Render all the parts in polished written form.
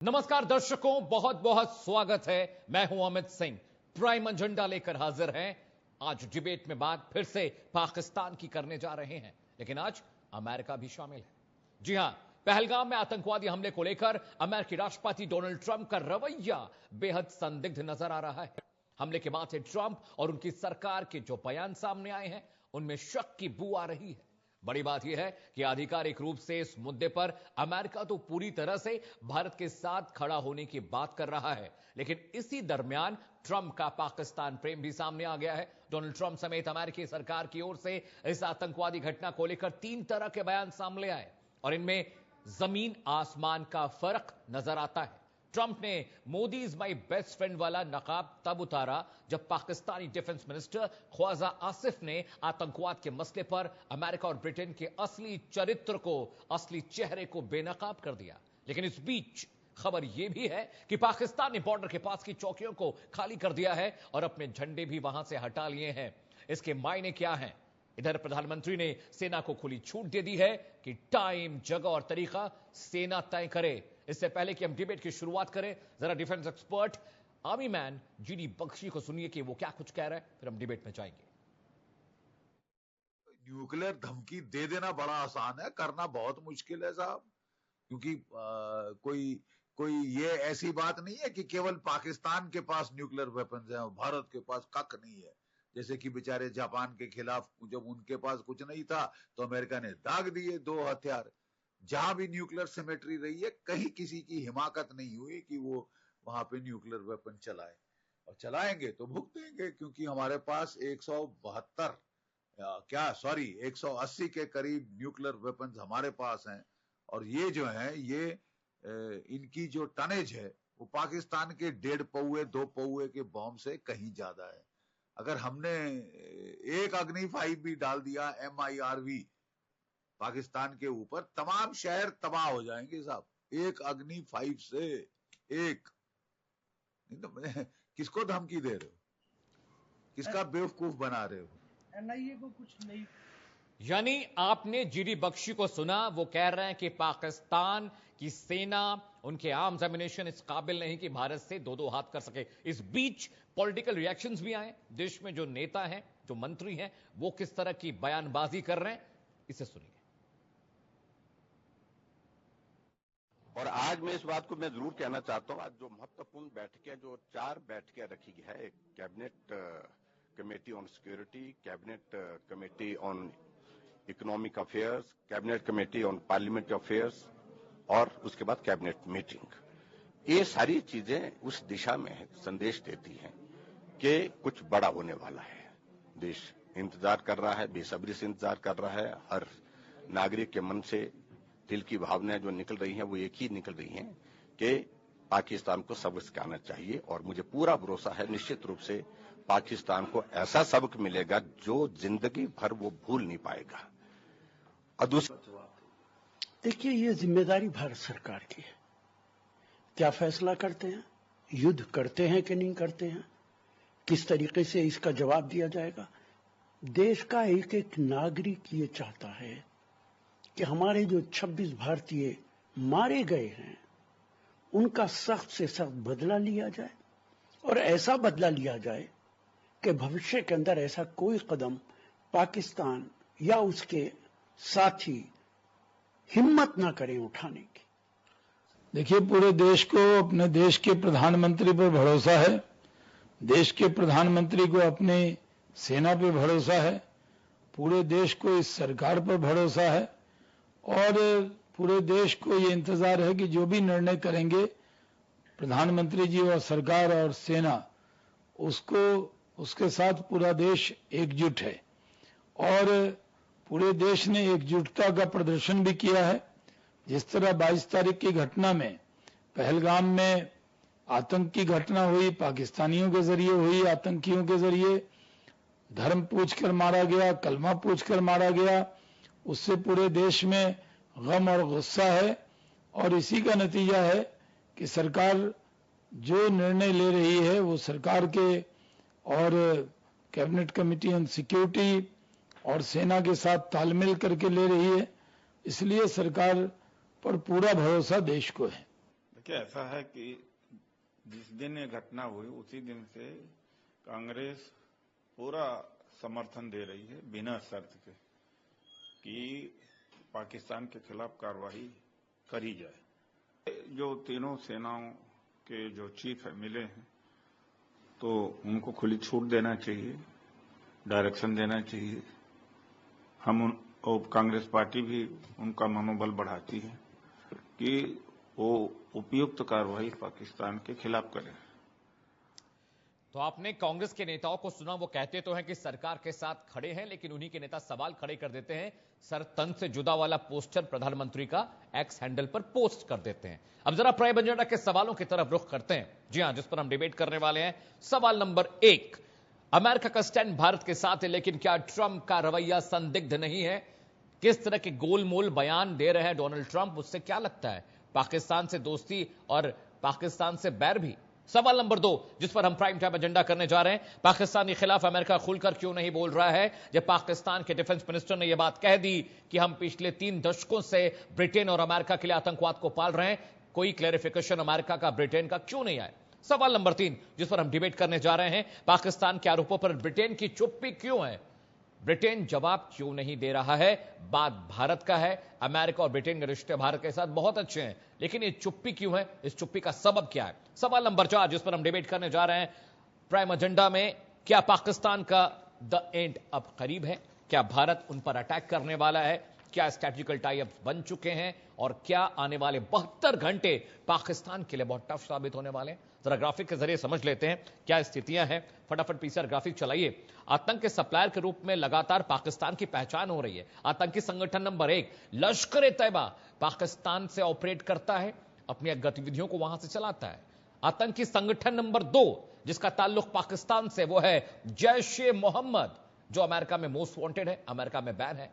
नमस्कार दर्शकों, बहुत बहुत स्वागत है। मैं हूं अमित सिंह। प्राइम एजेंडा लेकर हाजिर हैं। आज डिबेट में बात फिर से पाकिस्तान की करने जा रहे हैं, लेकिन आज अमेरिका भी शामिल है। जी हां, पहलगाम में आतंकवादी हमले को लेकर अमेरिकी राष्ट्रपति डोनाल्ड ट्रंप का रवैया बेहद संदिग्ध नजर आ रहा है। हमले के बाद से ट्रंप और उनकी सरकार के जो बयान सामने आए हैं, उनमें शक की बू आ रही है। बड़ी बात यह है कि आधिकारिक रूप से इस मुद्दे पर अमेरिका तो पूरी तरह से भारत के साथ खड़ा होने की बात कर रहा है, लेकिन इसी दरमियान ट्रंप का पाकिस्तान प्रेम भी सामने आ गया है। डोनाल्ड ट्रंप समेत अमेरिकी सरकार की ओर से इस आतंकवादी घटना को लेकर 3 तरह के बयान सामने आए और इनमें जमीन आसमान का फर्क नजर आता है। ट्रंप ने Modi is my best friend वाला नकाब तब उतारा जब पाकिस्तानी डिफेंस मिनिस्टर ख्वाजा आसिफ ने आतंकवाद के मसले पर अमेरिका और ब्रिटेन के असली चरित्र को, असली चेहरे को बेनकाब कर दिया। लेकिन इस बीच खबर यह भी है कि पाकिस्तान ने बॉर्डर के पास की चौकियों को खाली कर दिया है और अपने झंडे भी वहां से हटा लिए हैं। इसके मायने क्या हैं? इधर प्रधानमंत्री ने सेना को खुली छूट दे दी है कि टाइम, जगह और तरीका सेना तय करे। इससे पहले कि हम डिबेट की शुरुआत करें, जरा defence expert army man GD Bakshi को सुनिए कि वो क्या कुछ कह रहे हैं, फिर हम डिबेट में जाएंगे। न्यूक्लियर धमकी दे देना बड़ा आसान है, करना बहुत मुश्किल है साहब। क्योंकि कोई ये ऐसी बात नहीं है कि केवल पाकिस्तान के पास न्यूक्लियर वेपन्स हैं और भारत के पास कख नहीं है। जैसे कि बेचारे जापान के खिलाफ जब उनके पास कुछ नहीं था तो अमेरिका ने दाग दिए 2 हथियार। जहां भी न्यूक्लियर सिमेट्री रही है, कहीं किसी की हिमाकत नहीं हुई कि वो वहां पे न्यूक्लियर वेपन चलाए, और चलाएंगे तो भुगतेंगे। क्योंकि हमारे पास 180 के करीब न्यूक्लियर वेपन्स हमारे पास हैं, और ये जो है ये इनकी जो टनेज है वो पाकिस्तान के 1.5 पौए 2 पौए के बॉम्ब से कहीं ज्यादा है। अगर हमने एक अग्नि 5 भी डाल दिया MIRV पाकिस्तान के ऊपर, तमाम शहर तबाह हो जाएंगे साहब। एक अग्नि 5 से एक नहीं तो किसको धमकी दे रहे हो, किसका बेवकूफ बना रहे हो? NIA को कुछ नहीं। यानी आपने जीडी बख्शी को सुना, वो कह रहे हैं कि पाकिस्तान की सेना, उनके आर्म्स एम्युनिशन इस काबिल नहीं कि भारत से 2-2 हाथ कर सके। इस बीच पॉलिटिकल रिएक्शंस भी आए। देश में जो नेता हैं, जो मंत्री हैं, वो किस तरह की बयानबाजी कर रहे हैं, इसे सुनिए। और आज मैं इस बात को मैं जरूर कहना चाहता हूं, आज जो महत्वपूर्ण बैठकें, जो 4 बैठकें रखी गई है, एक cabinet committee on security, cabinet committee on economic affairs, cabinet committee on parliamentary affairs और उसके बाद कैबिनेट मीटिंग, ये सारी चीजें उस दिशा में संदेश देती हैं कि कुछ बड़ा होने वाला है। देश इंतजार कर रहा है, बेसब्री से इंतजार कर रहा है। हर नागरिक के मन से दिल की भावनाएं जो निकल रही हैं वो एक ही निकल रही हैं कि पाकिस्तान को सबक सिखाना चाहिए। और मुझे पूरा भरोसा है निश्चित रूप से पाकिस्तान को ऐसा सबक मिलेगा जो जिंदगी भर वो भूल नहीं पाएगा। देखिए, ये जिम्मेदारी भारत सरकार की है। क्या फैसला करते हैं, युद्ध करते हैं कि नहीं करते हैं, किस तरीके से इसका जवाब दिया जाएगा। देश का एक एक नागरिक ये चाहता है कि हमारे जो 26 भारतीय मारे गए हैं उनका सख्त से सख्त बदला लिया जाए, और ऐसा बदला लिया जाए कि भविष्य के अंदर ऐसा कोई कदम पाकिस्तान या उसके साथी हिम्मत ना करें उठाने की। देखिए, पूरे देश को अपने देश के प्रधानमंत्री पर भरोसा है, देश के प्रधानमंत्री को अपनी सेना पर भरोसा है, पूरे देश को इस सरकार पर भरोसा है, और पूरे देश को ये इंतजार है कि जो भी निर्णय करेंगे प्रधानमंत्री जी और सरकार और सेना, उसके साथ पूरा देश एकजुट है। और पूरे देश ने एकजुटता का प्रदर्शन भी किया है। जिस तरह 22 तारीख की घटना में, पहलगाम में आतंक की घटना हुई, पाकिस्तानियों के जरिए हुई, आतंकियों के जरिए धर्म पूछकर मारा गया, कलमा पूछकर मारा गया, उससे पूरे देश में गम और गुस्सा है। और इसी का नतीजा है कि सरकार जो निर्णय ले रही है वो सरकार के और कैबिनेट कमेटी ऑन सिक्योरिटी और सेना के साथ तालमेल करके ले रही है। इसलिए सरकार पर पूरा भरोसा देश को है। देखिए, ऐसा है कि जिस दिन ये घटना हुई उसी दिन से कांग्रेस पूरा समर्थन दे रही है बिना शर्त के कि पाकिस्तान के खिलाफ कार्रवाई करी जाए। जो तीनों सेनाओं के जो चीफ है मिले हैं तो उनको खुली छूट देना चाहिए, डायरेक्शन देना चाहिए। और कांग्रेस पार्टी भी उनका मनोबल बढ़ाती है कि वो उपयुक्त कार्रवाई पाकिस्तान के खिलाफ करें। तो आपने कांग्रेस के नेताओं को सुना, वो कहते तो हैं कि सरकार के साथ खड़े हैं, लेकिन उन्हीं के नेता सवाल खड़े कर देते हैं। सर तन से जुदा वाला पोस्टर प्रधानमंत्री का एक्स हैंडल पर पोस्ट कर देते हैं। अब जरा प्राइम एजेंडा के सवालों की तरफ रुख करते हैं, जी हां, जिस पर हम डिबेट करने वाले हैं। सवाल नंबर 1, अमेरिका का स्टैंड भारत के साथ है, लेकिन क्या ट्रंप का रवैया संदिग्ध नहीं है? किस तरह के गोलमोल बयान दे रहे हैं डोनाल्ड ट्रंप, उससे क्या लगता है पाकिस्तान से दोस्ती और पाकिस्तान से बैर भी? सवाल नंबर 2, जिस पर हम प्राइम टाइम एजेंडा करने जा रहे हैं, पाकिस्तान के खिलाफ अमेरिका खुलकर क्यों नहीं बोल रहा है? जब पाकिस्तान के डिफेंस मिनिस्टर ने यह बात कह दी कि हम पिछले 3 दशकों से ब्रिटेन और अमेरिका के लिए आतंकवाद को पाल रहे हैं, कोई क्लैरिफिकेशन अमेरिका का ब्रिटेन का क्यों नहीं आया? सवाल नंबर 3, जिस पर हम डिबेट करने जा रहे हैं, पाकिस्तान के आरोपों पर ब्रिटेन की चुप्पी क्यों है? ब्रिटेन जवाब क्यों नहीं दे रहा है? बात भारत का है, अमेरिका और ब्रिटेन के रिश्ते भारत के साथ बहुत अच्छे हैं, लेकिन ये चुप्पी क्यों है? इस चुप्पी का सबब क्या है? सवाल नंबर 4, जिस पर हम डिबेट करने जा रहे हैं प्राइम एजेंडा में, क्या पाकिस्तान का द एंड अब करीब है? क्या भारत उन पर अटैक करने वाला है? क्या स्ट्रैटेजिकल टाई अप बन चुके हैं? और क्या आने वाले 72 घंटे पाकिस्तान के लिए बहुत टफ साबित होने वाले हैं? जरा ग्राफिक के जरिए समझ लेते हैं क्या स्थितियां हैं। फटाफट पीसीआर ग्राफिक चलाइए। आतंक के सप्लायर के रूप में लगातार पाकिस्तान की पहचान हो रही है। आतंकी संगठन नंबर 1 लश्कर-ए-तैयबा पाकिस्तान से ऑपरेट करता है, अपनी गतिविधियों को वहां से चलाता है। आतंकी संगठन नंबर 2 जिसका ताल्लुक पाकिस्तान से, वो है जैश-ए-मोहम्मद, जो अमेरिका में मोस्ट वांटेड है, अमेरिका में बैन है।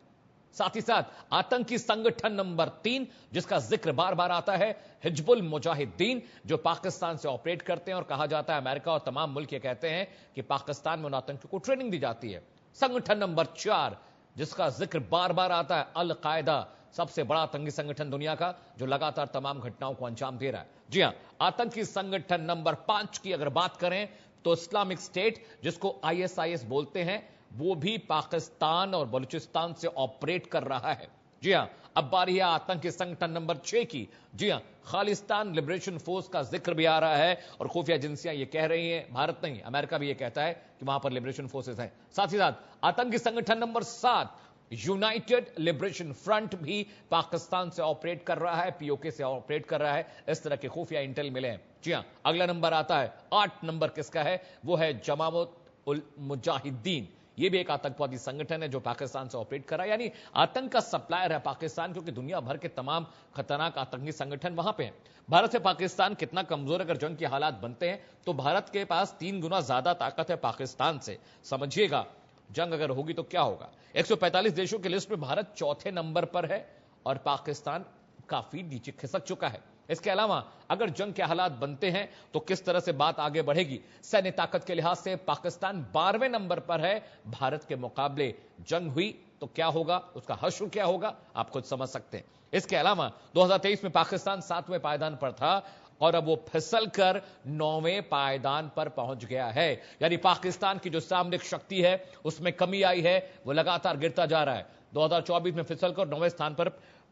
साथ ही साथ आतंकी संगठन नंबर 3 जिसका जिक्र बार बार आता है, हिजबुल मुजाहिदीन, जो पाकिस्तान से ऑपरेट करते हैं और कहा जाता है अमेरिका और तमाम मुल्क ये कहते हैं कि पाकिस्तान में उन आतंकियों को ट्रेनिंग दी जाती है। संगठन नंबर 4 जिसका जिक्र बार बार आता है, अल कायदा, सबसे बड़ा आतंकी संगठन दुनिया का, जो लगातार तमाम घटनाओं को अंजाम दे रहा है। जी हां, आतंकी संगठन नंबर 5 की अगर बात करें तो इस्लामिक स्टेट, जिसको ISIS बोलते हैं, वो भी पाकिस्तान और बलूचिस्तान से ऑपरेट कर रहा है। जी हां, अब बारी है आतंकी संगठन नंबर 6 की। जी हां, खालिस्तान लिबरेशन फोर्स का जिक्र भी आ रहा है और खुफिया एजेंसियां ये कह रही हैं, भारत नहीं अमेरिका भी ये कहता है कि वहां पर लिबरेशन फोर्सेस हैं। साथ ही साथ आतंकी संगठन नंबर 7 यूनाइटेड लिबरेशन फ्रंट भी पाकिस्तान से ऑपरेट कर रहा है, POK से ऑपरेट कर रहा है। इस तरह के खुफिया इंटेल मिले हैं। जी हां, अगला नंबर आता है 8 नंबर किसका है? वो है जमात उल मुजाहिदीन। ये भी एक आतंकवादी संगठन है जो पाकिस्तान से ऑपरेट कर रहा है, यानी आतंक का सप्लायर है पाकिस्तान, क्योंकि दुनिया भर के तमाम खतरनाक आतंकी संगठन वहां पे हैं। भारत से पाकिस्तान कितना कमजोर, अगर जंग के हालात बनते हैं तो भारत के पास 3 गुना ज्यादा ताकत है पाकिस्तान से। समझिएगा, जंग अगर होगी तो क्या होगा। 145 देशों की लिस्ट में भारत 4थे नंबर पर है और पाकिस्तान काफी नीचे खिसक चुका है। इसके अलावा अगर जंग के हालात बनते हैं तो किस तरह से बात आगे बढ़ेगी। सैन्य ताकत के लिहाज से पाकिस्तान 12वें नंबर पर है भारत के मुकाबले। जंग हुई तो क्या होगा, उसका हश्र क्या होगा, आप खुद समझ सकते हैं। इसके अलावा 2023 में पाकिस्तान 7वें पायदान पर था और अब वो फिसल कर 9वें पायदान पर पहुंच गया है। यानी पाकिस्तान की जो सामरिक शक्ति है उसमें कमी आई है, वो लगातार गिरता जा रहा है। 2024 में फिसल कर 9वें स्थान पर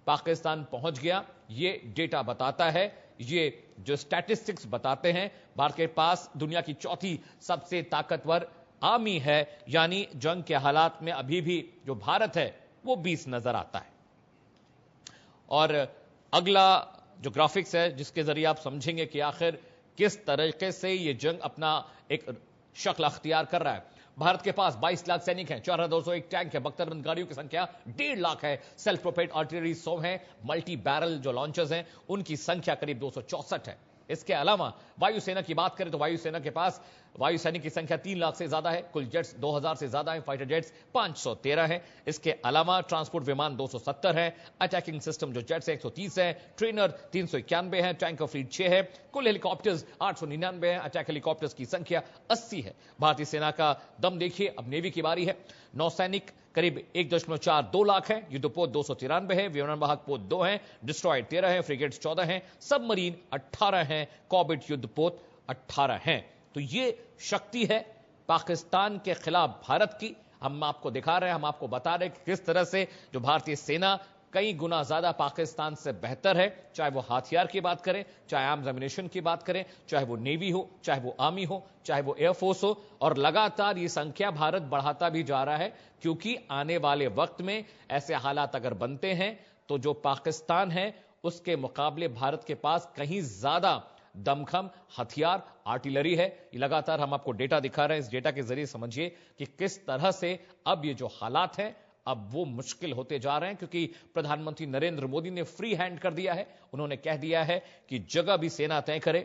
पाकिस्तान पहुंच गया। ये डेटा बताता है, ये जो स्टैटिस्टिक्स बताते हैं, भारत के पास दुनिया की 4थी सबसे ताकतवर आर्मी है, यानी जंग के हालात में अभी भी जो भारत है वो 20 नजर आता है। और अगला जो ग्राफिक्स है जिसके जरिए आप समझेंगे कि आखिर किस तरीके से ये जंग अपना एक शक्ल अख्तियार कर रहा है। भारत के पास 22 लाख सैनिक हैं, 4201 टैंक है, बख्तरबंद गाड़ियों की संख्या 1.5 लाख है, सेल्फ प्रोपेल्ड आर्टिलरी 100 है, मल्टी बैरल जो लॉन्चर्स हैं उनकी संख्या करीब 264 है। इसके अलावा वायुसेना की बात करें तो वायुसेना के पास वायुसैनिक की संख्या 3 लाख से ज्यादा है, कुल जेट्स 2000 से ज्यादा है, फाइटर जेट्स 513 है। इसके अलावा ट्रांसपोर्ट विमान 270 है, अटैकिंग सिस्टम जो जेट्स 130 है, ट्रेनर 391 है, टैंकर फ्लीट 6 है, कुल हेलीकॉप्टर्स 899 है, अटैक हेलीकॉप्टर्स की संख्या 80 है। भारतीय सेना का दम देखिए। अब नेवी की बारी है। नौसैनिक करीब 1.42 लाख है, युद्धपोत 293 है, विमानवाहक पोत 2 हैं, डिस्ट्रॉयड 13 है, फ्रिगेट्स 14 हैं, सबमरीन 18 हैं, कॉर्बेट युद्धपोत 18 हैं। तो ये शक्ति है पाकिस्तान के खिलाफ भारत की। हम आपको दिखा रहे हैं, हम आपको बता रहे हैं कि किस तरह से जो भारतीय सेना कई गुना ज्यादा पाकिस्तान से बेहतर है, चाहे वो हथियार की बात करें, चाहे आर्म्स एम्युनिशन की बात करें, चाहे वो नेवी हो, चाहे वो आर्मी हो, चाहे वो एयरफोर्स हो। और लगातार ये संख्या भारत बढ़ाता भी जा रहा है, क्योंकि आने वाले वक्त में ऐसे हालात अगर बनते हैं तो जो पाकिस्तान है उसके मुकाबले भारत के पास कहीं ज्यादा दमखम हथियार, आर्टिलरी है। ये लगातार हम आपको डेटा दिखा रहे हैं, इस डेटा के जरिए समझिए कि किस तरह से अब ये जो हालात हैं अब वो मुश्किल होते जा रहे हैं, क्योंकि प्रधानमंत्री नरेंद्र मोदी ने फ्री हैंड कर दिया है। उन्होंने कह दिया है कि जगह भी सेना तय करे,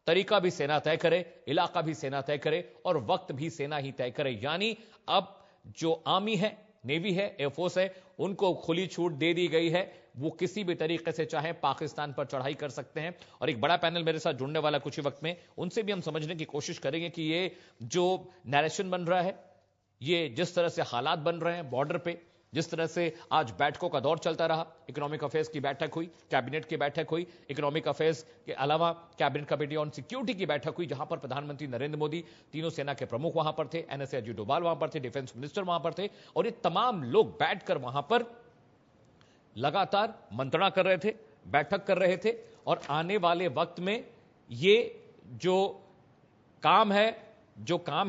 तरीका भी सेना तय करे, इलाका भी सेना तय करे और वक्त भी सेना ही तय करे। यानी अब जो आर्मी है, नेवी है, एयरफोर्स है, उनको खुली छूट दे दी गई है। वो किसी भी तरीके से चाहे पाकिस्तान पर चढ़ाई कर सकते हैं। और एक बड़ा पैनल मेरे साथ जुड़ने वाला कुछ ही वक्त में, उनसे भी हम समझने की कोशिश करेंगे कि ये जो नैरेशन बन रहा है, ये जिस तरह से हालात बन रहे हैं बॉर्डर पे, जिस तरह से आज बैठकों का दौर चलता रहा, इकोनॉमिक अफेयर्स की बैठक हुई, कैबिनेट की बैठक हुई, इकोनॉमिक अफेयर्स के अलावा कैबिनेट कमेटी ऑन सिक्योरिटी की बैठक हुई, जहां पर प्रधानमंत्री नरेंद्र मोदी, तीनों सेना के प्रमुख वहां पर थे, एनएसए अजीत डोभाल वहां पर थे, डिफेंस मिनिस्टर वहां पर थे, और ये तमाम लोग बैठकर वहां पर लगातार मंत्रणा कर रहे थे, बैठक कर रहे थे। और आने वाले वक्त में ये जो काम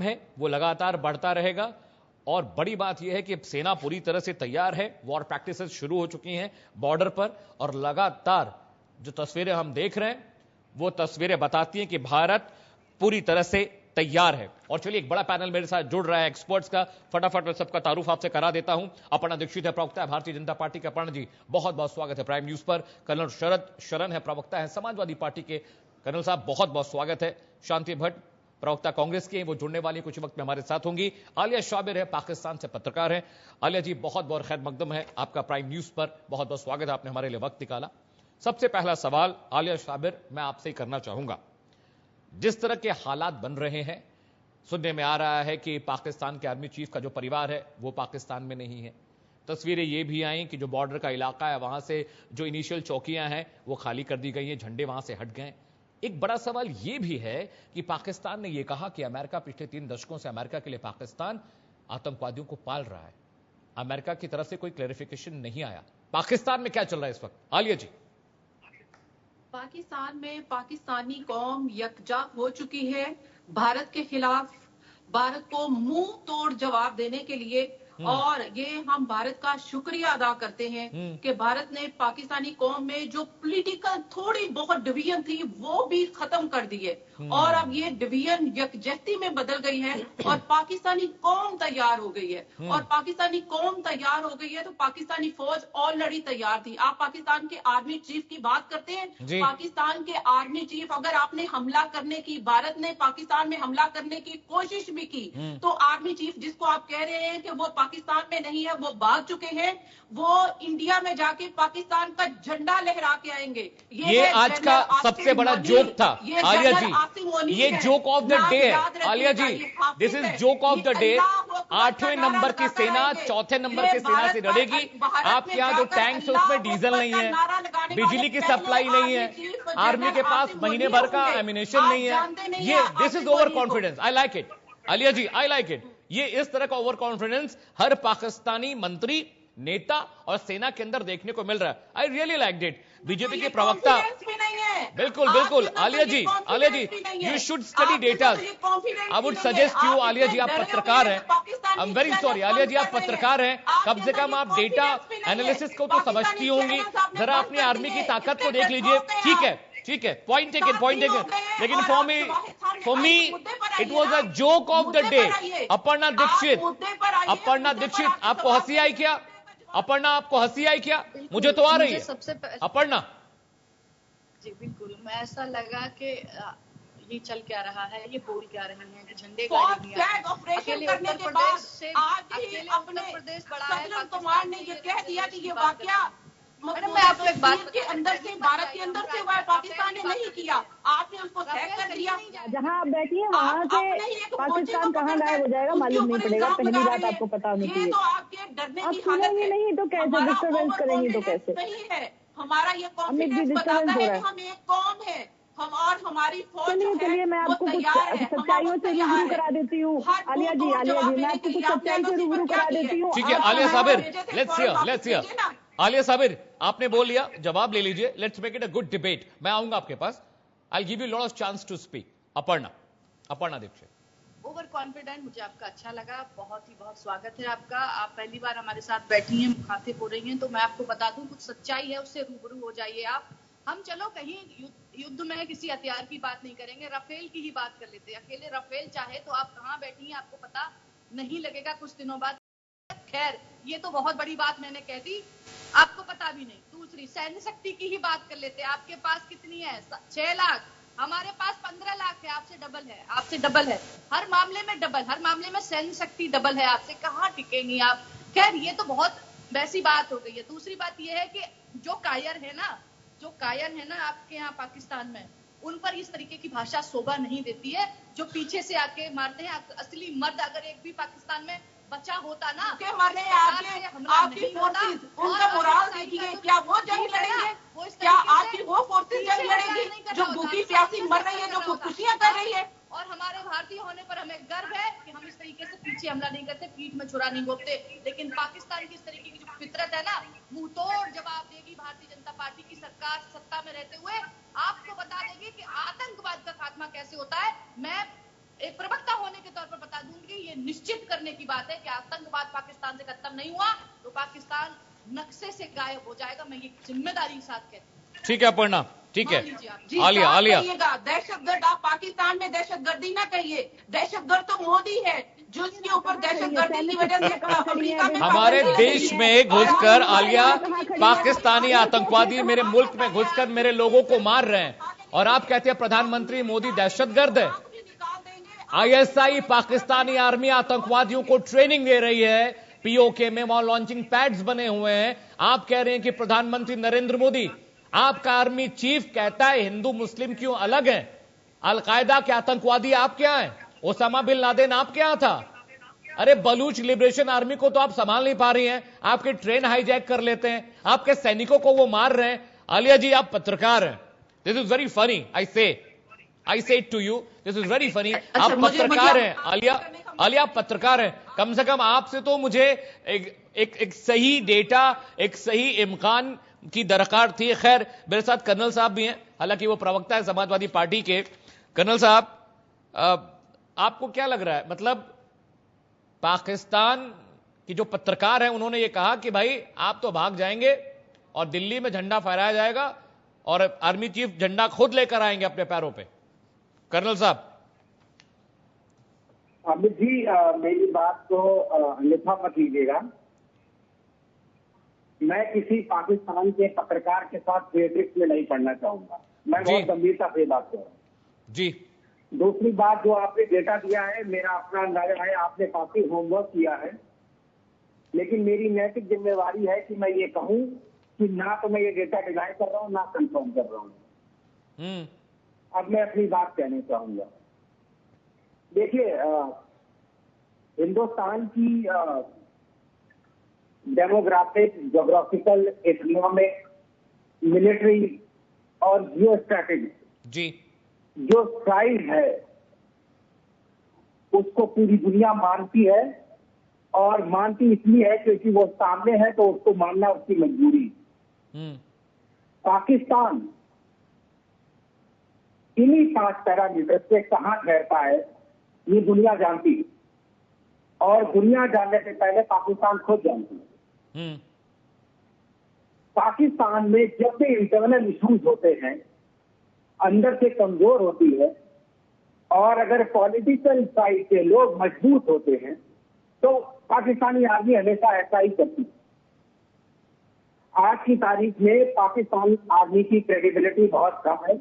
है वो लगातार बढ़ता रहेगा। और बड़ी बात यह है कि सेना पूरी तरह से तैयार है, वॉर प्रैक्टिसेस शुरू हो चुकी हैं बॉर्डर पर, और लगातार जो तस्वीरें हम देख रहे हैं वो तस्वीरें बताती हैं कि भारत पूरी तरह से तैयार है। और चलिए, एक बड़ा पैनल मेरे साथ जुड़ रहा है एक्सपर्ट्स का, फटाफट मैं सबका तारुफ आपसे करा देता हूं। अपर्णा दीक्षित है, प्रवक्ता है भारतीय जनता पार्टी के। अपर्णा जी, बहुत बहुत स्वागत है प्राइम न्यूज पर। कर्नल शरद शरण है, प्रवक्ता है समाजवादी पार्टी के। कर्नल साहब, बहुत बहुत स्वागत है। शांति भट्ट, प्रवक्ता कांग्रेस के, वो जुड़ने वाली कुछ वक्त में हमारे साथ होंगी। आलिया शाबिर है, पाकिस्तान से पत्रकार है। आलिया जी, बहुत बहुत खैर मकदम है आपका प्राइम न्यूज पर, बहुत बहुत स्वागत है, आपने हमारे लिए वक्त निकाला। सबसे पहला सवाल आलिया शाबिर मैं आपसे ही करना चाहूंगा। जिस तरह के हालात बन रहे हैं, सुनने में आ रहा है कि पाकिस्तान के आर्मी चीफ का जो परिवार है वो पाकिस्तान में नहीं है। तस्वीरें ये भी आई कि जो बॉर्डर का इलाका है वहां से जो इनिशियल चौकियां हैं वो खाली कर दी गई हैं, झंडे वहां से हट गए। एक बड़ा सवाल यह भी है कि पाकिस्तान ने यह कहा कि अमेरिका पिछले 3 दशकों से अमेरिका के लिए पाकिस्तान आतंकवादियों को पाल रहा है। अमेरिका की तरफ से कोई क्लैरिफिकेशन नहीं आया। पाकिस्तान में क्या चल रहा है इस वक्त, आलिया जी? पाकिस्तान में पाकिस्तानी कौम यकजा हो चुकी है भारत के खिलाफ, भारत को मुंह तोड़ जवाब देने के लिए। और ये हम भारत का शुक्रिया अदा करते हैं कि भारत ने पाकिस्तानी कौम में जो पॉलिटिकल थोड़ी बहुत डिवीजन थी वो भी खत्म कर दी है। और अब ये डिवीजन यकजहती में बदल गई है और पाकिस्तानी कौम तैयार हो गई है। और पाकिस्तानी कौम तैयार हो गई है तो पाकिस्तानी फौज ऑलरेडी तैयार थी। आप पाकिस्तान के आर्मी चीफ की बात करते हैं, पाकिस्तान के आर्मी चीफ, अगर आपने हमला करने की, भारत ने पाकिस्तान में हमला करने की कोशिश भी की तो आर्मी चीफ जिसको आप कह रहे हैं कि वो पाकिस्तान में नहीं है, वो भाग चुके हैं, वो इंडिया में जाके पाकिस्तान का झंडा लहरा के आएंगे। ये आज का सबसे बड़ा जोक था आलिया जी, ये जोक ऑफ द डे है Aliya ji, this is joke of the day. 8वें नंबर की सेना 4थे नंबर की सेना से लड़ेगी। आपके यहाँ जो टैंक्स है उसमें डीजल नहीं है, बिजली की सप्लाई नहीं है, आर्मी के पास महीने भर का एम्युनिशन नहीं है। ये this is over confidence. I like it Alia ji, I like it. ये इस तरह का ओवर कॉन्फिडेंस हर पाकिस्तानी मंत्री, नेता और सेना के अंदर देखने को मिल रहा है। I really like it. BJP के प्रवक्ता, बिल्कुल बिल्कुल Aliya ji, you should study data. I would suggest you, Aliya ji आप पत्रकार हैं, I am very sorry Aliya ji आप पत्रकार हैं, कम से कम आप डेटा एनालिसिस को तो समझती होंगी। जरा अपनी आर्मी की ताकत को देख लीजिए। ठीक है, पॉइंट टेकन। लेकिन for me it was a joke of the day. Aparna Dikshit, आपको हंसी आई क्या? अपर्णा, आपको हंसी आई क्या? मुझे तो आ रही है। अपर्णा जी, बिल्कुल, मैं ऐसा लगा कि ये चल क्या रहा है, ये बोल क्या रहे हैं कि झंडे ऑपरेशन करने के बाद आज ही अपने सतलम कुमार ने ये कह दिया कि ये वाकया मैं आपको एक बात के अंदर से, भारत के अंदर से पाकिस्तान ने नहीं किया। आपने आपने उसको तय कर लिया। जहाँ आप बैठी हैं वहाँ से पाकिस्तान कहाँ गायब हो जाएगा मालूम नहीं पड़ेगा। पहली बात आपको पता होनी चाहिए। तो आपके डरने आप की हालत सुनेंगे है। नहीं तो कैसे डिस्टर्बेंस करेंगी तो कैसे? नहीं है हमारा ये कॉन्फिडेंस बताता है कि हम एक कौम है, हम और हमारी फौज जो है चलिए मैं आपको कुछ सच्चाइयों से रूबरू करा देती हूँ। आलिया जी मैं आपको कुछ सच्चाई से रूबरू करा देती हूँ। ठीक है आलिया साबिर, लेट्स हियर आलिया साबिर, आपने बोल लिया, जवाब ले लीजिए। Let's make it a good debate. मैं आऊंगा आपके पास। I give you lot of chance to speak. Aparna Dixit. Over confident, मुझे आपका अच्छा लगा, बहुत स्वागत है आपका। आप पहली बार हमारे साथ बैठी हैं, मुखातिब हो रही हैं, तो मैं आपको बता दूं कुछ सच्चाई है उससे रूबरू हो जाइए आप। हम चलो कहीं युद्ध में किसी हथियार की बात नहीं करेंगे, राफेल की ही बात कर लेते हैं। अकेले राफेल चाहे तो आप कहाँ बैठी हैं आपको पता नहीं लगेगा कुछ दिनों बाद। खैर ये तो बहुत बड़ी बात मैंने कह दी, आपको पता भी नहीं। दूसरी सैन्य शक्ति की ही बात कर लेते हैं। आपके पास कितनी है? 6 लाख, हमारे पास 15 लाख है। आपसे डबल है हर मामले में, हर मामले में सैन्य शक्ति डबल है आपसे। कहाँ टिकेंगी आप? खैर ये तो बहुत वैसी बात हो गई है। दूसरी बात ये है कि जो कायर है ना आपके यहाँ पाकिस्तान में, उन पर इस तरीके की भाषा शोभा नहीं देती है जो पीछे से आके मारते हैं। असली मर्द अगर एक भी पाकिस्तान में बचा होता ना, आपकी फोर्सेस उनका मोराल देखिए, क्या वो जंग लड़ेंगे? क्या आपकी वो फोर्सेस जंग लड़ेंगी जो भूखी प्यासी मर रही है, जो खुदकुशियां कर रही है? और हमारे भारतीय होने पर हमें गर्व है कि हम इस तरीके से पीछे हमला नहीं करते, पीठ में छुरा नहीं घोंपते। लेकिन पाकिस्तान की इस तरीके की जो फितरत है ना, मुंह तोड़ जवाब देगी भारतीय जनता पार्टी की सरकार सत्ता में रहते हुए। आपको बता देगी कि आतंकवाद का खात्मा कैसे होता है। मैं एक प्रवक्ता होने के तौर पर बता दूंगी, ये निश्चित करने की बात है कि आतंकवाद पाकिस्तान से खत्म नहीं हुआ तो पाकिस्तान नक्शे से गायब हो जाएगा। मैं ये जिम्मेदारी के साथ कहती हूँ। ठीक है अपर्णा, ठीक है। आलिया दहशतगर्द, आप पाकिस्तान में दहशतगर्दी ना कहिए। दहशतगर्द तो मोदी है जो इसके ऊपर दहशतगर्दी की वजह से अमेरिका में हमारे देश में घुसकर आलिया पाकिस्तानी आतंकवादी मेरे मुल्क में घुसकर मेरे लोगों को मार रहे हैं, और आप कहते हैं प्रधानमंत्री मोदी दहशतगर्द है। आईएसआई पाकिस्तानी आर्मी आतंकवादियों को ट्रेनिंग दे रही है। पीओके में वहां लॉन्चिंग पैड्स बने हुए हैं। आप कह रहे हैं कि प्रधानमंत्री नरेंद्र मोदी, आपका आर्मी चीफ कहता है हिंदू मुस्लिम क्यों अलग हैं? अलकायदा के आतंकवादी आप क्या हैं? ओसामा बिन लादेन आप क्या था? अरे बलूच लिबरेशन आर्मी को तो आप संभाल नहीं पा रही हैं, आपके ट्रेन हाईजैक कर लेते हैं, आपके सैनिकों को वो मार रहे हैं। आलिया जी आप पत्रकार हैं, this is very funny, I say it to you, this is very funny. आप पत्रकार हैं आलिया, आप पत्रकार हैं, कम से कम आपसे तो मुझे एक सही डेटा, एक सही इम्कान की दरकार थी। खैर मेरे साथ कर्नल साहब भी हैं, हालांकि वो प्रवक्ता है समाजवादी पार्टी के। कर्नल साहब, आपको क्या लग रहा है, मतलब पाकिस्तान की जो पत्रकार है उन्होंने ये कहा कि भाई आप तो भाग जाएंगे और दिल्ली में झंडा फहराया जाएगा और आर्मी चीफ झंडा खुद लेकर आएंगे अपने पैरों पे। कर्नल साहब। अमित जी, मेरी बात को अन्यथा मत लीजिएगा। मैं किसी पाकिस्तान के पत्रकार के साथ पॉलिटिक्स में नहीं पढ़ना चाहूंगा। मैं बहुत गंभीरता से बात कर रहा हूँ जी। दूसरी बात, जो आपने डेटा दिया है, मेरा अपना अंदाजा है आपने काफी होमवर्क किया है, लेकिन मेरी नैतिक जिम्मेवारी है कि मैं ये कहूं कि ना तो मैं ये डेटा डिनाई कर रहा हूं ना कंफर्म कर रहा हूं। अब मैं अपनी बात कहना चाहूंगा। देखिए, हिंदुस्तान की डेमोग्राफिक, ज्योग्राफिकल, इकोनॉमिक, मिलिट्री और जियो स्ट्रैटेजी जी जो साइज है उसको पूरी दुनिया मानती है, और मानती इसलिए है क्योंकि वो सामने है तो उसको मानना उसकी मजबूरी। पाकिस्तान इन्हीं 5 पैरामीटर से कहां ठहरता है ये दुनिया जानती है, और दुनिया जानने से पहले पाकिस्तान खुद जानती है। पाकिस्तान में जब भी इंटरनल इश्यूज होते हैं, अंदर से कमजोर होती है, और अगर पॉलिटिकल साइड से लोग मजबूत होते हैं तो पाकिस्तानी आर्मी हमेशा ऐसा ही करती है। आज की तारीख में पाकिस्तान आर्मी की क्रेडिबिलिटी बहुत कम है।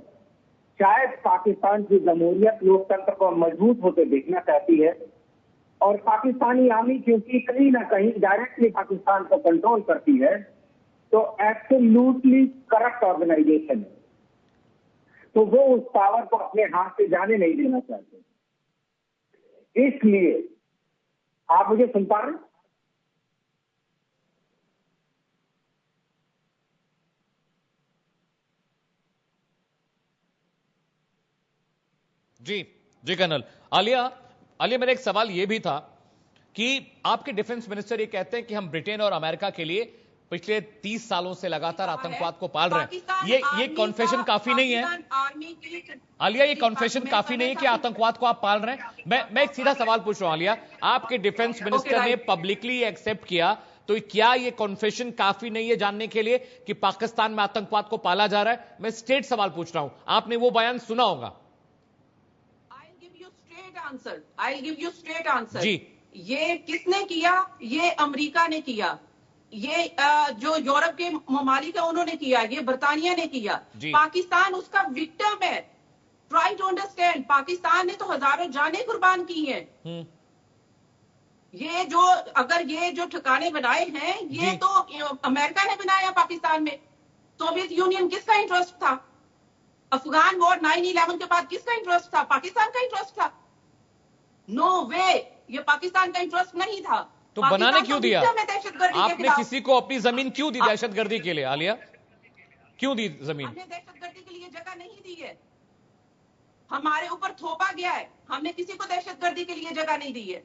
शायद पाकिस्तान की जमहूरियत लोकतंत्र को मजबूत होते देखना चाहती है, और पाकिस्तानी आर्मी क्योंकि कहीं ना कहीं डायरेक्टली पाकिस्तान को कंट्रोल करती है, तो एब्सोल्युटली करप्ट ऑर्गेनाइजेशन है। तो वो उस पावर को अपने हाथ से जाने नहीं देना चाहते। इसलिए आप मुझे सुन पा रहे हैं? जी जी कर्नल। आलिया मेरा एक सवाल यह भी था कि आपके डिफेंस मिनिस्टर ये कहते हैं कि हम ब्रिटेन और अमेरिका के लिए पिछले 30 सालों से लगातार आतंकवाद को पाल रहे हैं। ये कॉन्फेशन काफी नहीं है आलिया? ये कॉन्फेशन काफी नहीं है कि आतंकवाद को आप पाल रहे हैं? मैं एक सीधा सवाल पूछ रहा हूं आलिया, आपके डिफेंस मिनिस्टर ने पब्लिकली एक्सेप्ट किया, तो क्या ये कॉन्फेशन काफी नहीं है जानने के लिए कि पाकिस्तान में आतंकवाद को पाला जा रहा है? मैं स्ट्रेट सवाल पूछ रहा हूं, आपने वो बयान सुना होगा। I'll give you straight answer जी। ये किसने किया? ये अमेरिका ने किया, ये जो यूरोप के ममालिक है उन्होंने किया, ये बर्तानिया ने किया। पाकिस्तान उसका विक्टिम है। ट्राई टू अंडरस्टैंड, पाकिस्तान ने तो हजारों जानें कुर्बान की हैं। ये जो ठिकाने बनाए हैं ये तो अमेरिका ने बनाया पाकिस्तान में। सोवियत यूनियन किसका इंटरेस्ट था? अफगान वॉर 9/11 के बाद किसका इंटरेस्ट था? पाकिस्तान का इंटरेस्ट था। नो वे, ये पाकिस्तान का इंटरेस्ट नहीं था। तो बनाने क्यों दिया? आपने किसी को अपनी जमीन क्यों दी दहशतगर्दी के लिए? आलिया, क्यों दी जमीन? हमने दहशतगर्दी के लिए जगह नहीं दी है, हमारे ऊपर थोपा गया है। हमने किसी को दहशतगर्दी के लिए जगह नहीं दी है।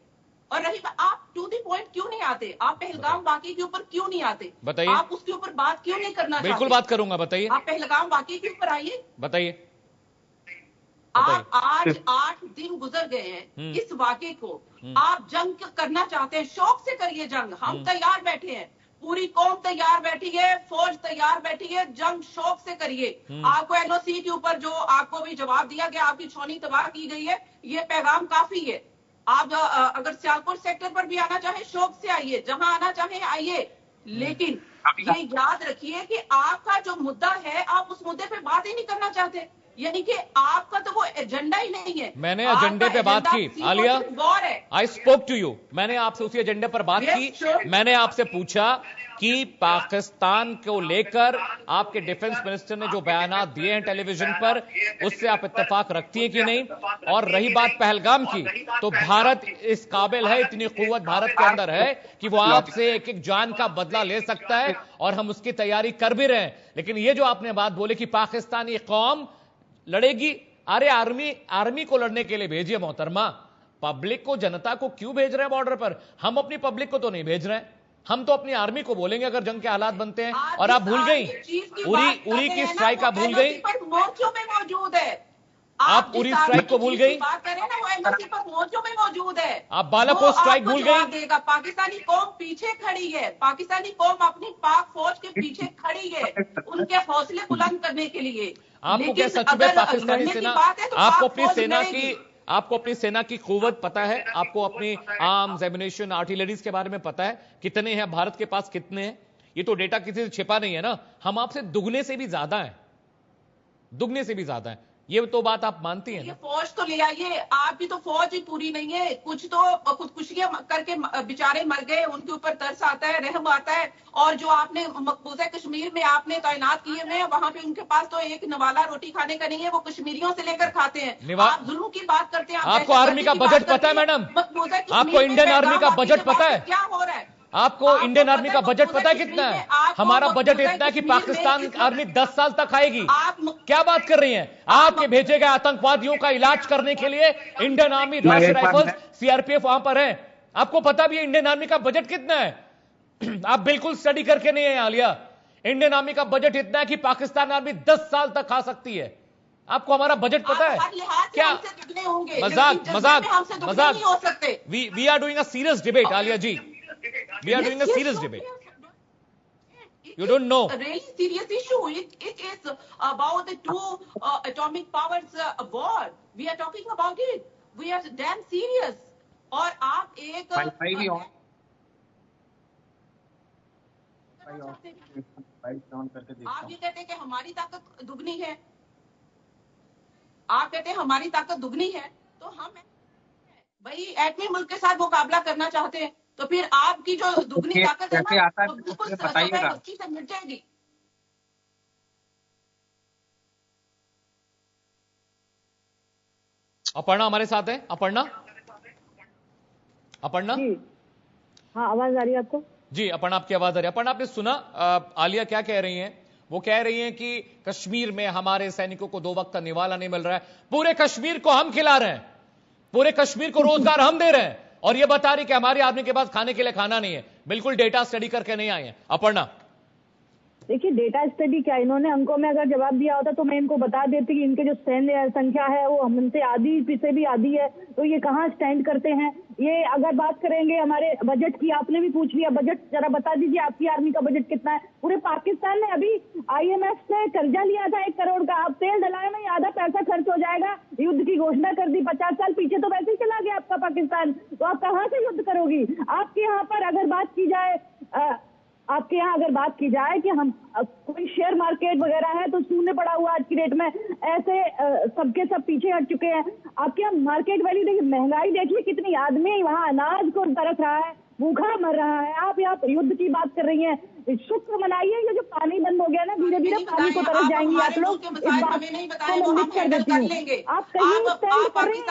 और रही आप टू द पॉइंट क्यों नहीं आते? आप पहलगाम वाकई के ऊपर क्यों नहीं आते? बताइए। आप उसके ऊपर बात क्यों नहीं करना? बिल्कुल बात करूंगा, बताइए। आप पहलगाम वाकई के ऊपर आइए, बताइए। आप आज 8 दिन गुजर गए हैं इस वाकये को, आप जंग करना चाहते हैं, शौक से करिए जंग। हम तैयार बैठे हैं, पूरी कौम तैयार बैठी है, फौज तैयार बैठी है, जंग शौक से करिए। आपको एनओसी के ऊपर जो आपको भी जवाब दिया गया, आपकी छौनी तबाह की गई है, ये पैगाम काफी है। आप अगर सियालकोट सेक्टर पर भी आना चाहे शौक से आइए, जहां आना चाहे आइए, लेकिन ये याद रखिए कि आपका जो मुद्दा है आप उस मुद्दे पे बात ही नहीं करना चाहते, यानी कि आपका तो वो एजेंडा ही नहीं है। मैंने एजेंडे पे बात की Alia, I spoke to you, मैंने आपसे उसी एजेंडे पर बात की। मैंने आपसे पूछा कि पाकिस्तान को लेकर आपके डिफेंस मिनिस्टर ने जो बयानात दिए हैं टेलीविजन पर, उससे आप इत्तेफाक रखती है कि नहीं? और रही बात पहलगाम की, तो भारत इस काबिल है, इतनी कुव्वत भारत के अंदर है कि वो आपसे एक एक जान का बदला ले सकता है, और हम उसकी तैयारी कर भी रहे हैं। लेकिन ये जो आपने बात बोली कि पाकिस्तानी कौम लड़ेगी, अरे आर्मी को लड़ने के लिए भेजिए मोहतरमा, पब्लिक को, जनता को क्यों भेज रहे हैं बॉर्डर पर? हम अपनी पब्लिक को तो नहीं भेज रहे हैं, हम तो अपनी आर्मी को बोलेंगे अगर जंग के हालात बनते हैं। और आप भूल गई उरी की स्ट्राइक, आप भूल गई, मोर्चों में मौजूद है। आप उरी स्ट्राइक को भूल गई, बात करें ना, वो एनओसी पर मोर्चों में मौजूद है। आप बालाकोट स्ट्राइक भूल गई। पाकिस्तानी कौम पीछे खड़ी है, पाकिस्तानी कौम अपनी पाक फौज के पीछे खड़ी है उनके हौसले बुलंद करने के लिए। आपको क्या सच में पाकिस्तानी सेना, आपको अपनी सेना की कुव्वत पता है? आपको अपनी आर्म्स, एम्युनिशन, आर्टिलरीज के बारे में पता है कितने हैं भारत के पास, कितने हैं? ये तो डेटा किसी से छिपा नहीं है ना। हम आपसे दुगने से भी ज्यादा हैं, दुगने से भी ज्यादा हैं। ये तो बात आप मानती हैं ना? फौज तो ले आइए, आपकी तो फौज ही पूरी नहीं है। कुछ तो खुदकुशियां करके बेचारे मर गए, उनके ऊपर तरस आता है, रहम आता है। और जो आपने मकबूजा कश्मीर में आपने तैनात किए हुए हैं, वहां पे उनके पास तो एक नवाला रोटी खाने का नहीं है, वो कश्मीरियों से लेकर खाते हैं। आप जुल्म की बात करते हैं। आपको आर्मी का बजट पता है मैडम? आपको इंडियन आर्मी का बजट पता है? क्या हो रहा है? आपको इंडियन आर्मी का बजट पता है कितना है? हमारा बजट इतना है कि पाकिस्तान आर्मी 10 साल तक आएगी। क्या बात कर रही हैं? आपके भेजे गए आतंकवादियों का इलाज करने के लिए इंडियन आर्मी, राष्ट्रीय राइफल्स, सीआरपीएफ वहां पर है। आपको पता भी है इंडियन आर्मी का बजट कितना है? आप बिल्कुल स्टडी करके नहीं है आलिया। इंडियन आर्मी का बजट इतना है कि पाकिस्तान आर्मी 10 साल तक खा सकती है। आपको हमारा बजट पता है क्या? मजाक। We are doing a serious debate Alia ji, we are doing a serious debate. You don't know. A really serious issue. It is about the two atomic powers war. We are talking about it. We are damn serious. और आप एक आप ये कहते हैं कि हमारी ताकत दुगनी है, आप कहते हैं हमारी ताकत दुगनी है, तो हम भाई एटमी मुल्क के साथ मुकाबला करना चाहते हैं, तो फिर आपकी जो दुगनी ताकत है ना, तो बिल्कुल बताइएगा से मिट जाएगी। अपर्णा हमारे साथ है। अपर्णा, अपर्णा जी हाँ, आवाज आ रही है आपको? जी अपर्णा, आपकी आवाज आ रही है। अपर्णा, आपने सुना आलिया क्या कह रही हैं? वो कह रही हैं कि कश्मीर में हमारे सैनिकों को 2 वक्त का निवाला नहीं मिल रहा है, पूरे कश्मीर को हम खिला रहे हैं, पूरे कश्मीर को रोजगार हम दे रहे हैं, और ये बता रही कि हमारी आदमी के पास खाने के लिए खाना नहीं है। बिल्कुल डेटा स्टडी करके नहीं आए हैं। अपर्णा, देखिए, डेटा स्टडी क्या, इन्होंने अंकों में अगर जवाब दिया होता तो मैं इनको बता देती कि इनके जो सैन्य संख्या है वो हमसे आधी से भी आधी है, तो ये कहाँ स्टैंड करते हैं। ये अगर बात करेंगे हमारे बजट की, आपने भी पूछ लिया, बजट जरा बता दीजिए आपकी आर्मी का बजट कितना है। पूरे पाकिस्तान ने अभी IMF से कर्जा लिया था 1 करोड़ का, अब तेल डलाए में आधा पैसा खर्च हो जाएगा, युद्ध की घोषणा कर दी। 50 साल पीछे तो वैसे ही चला गया आपका पाकिस्तान, तो आप कहाँ से युद्ध करोगी। आपके यहाँ पर अगर बात की जाए, आपके यहाँ अगर बात की जाए कि हम कोई शेयर मार्केट वगैरह है तो शून्य पड़ा हुआ आज की डेट में, ऐसे सबके सब पीछे हट चुके हैं। आपके यहाँ मार्केट वैल्यू देखिए, महंगाई देखिए कितनी, आदमी वहाँ अनाज को तरस रहा है, भूखा मर रहा है। आप यहाँ युद्ध की बात कर रही हैं, शुक्र मनाइए ये जो पानी बंद हो गया ना, धीरे धीरे पानी को तरस जाएंगे आप लोग। इस बात को मैं लिख कर देती हूँ। आप कहीं स्टैंड कर रही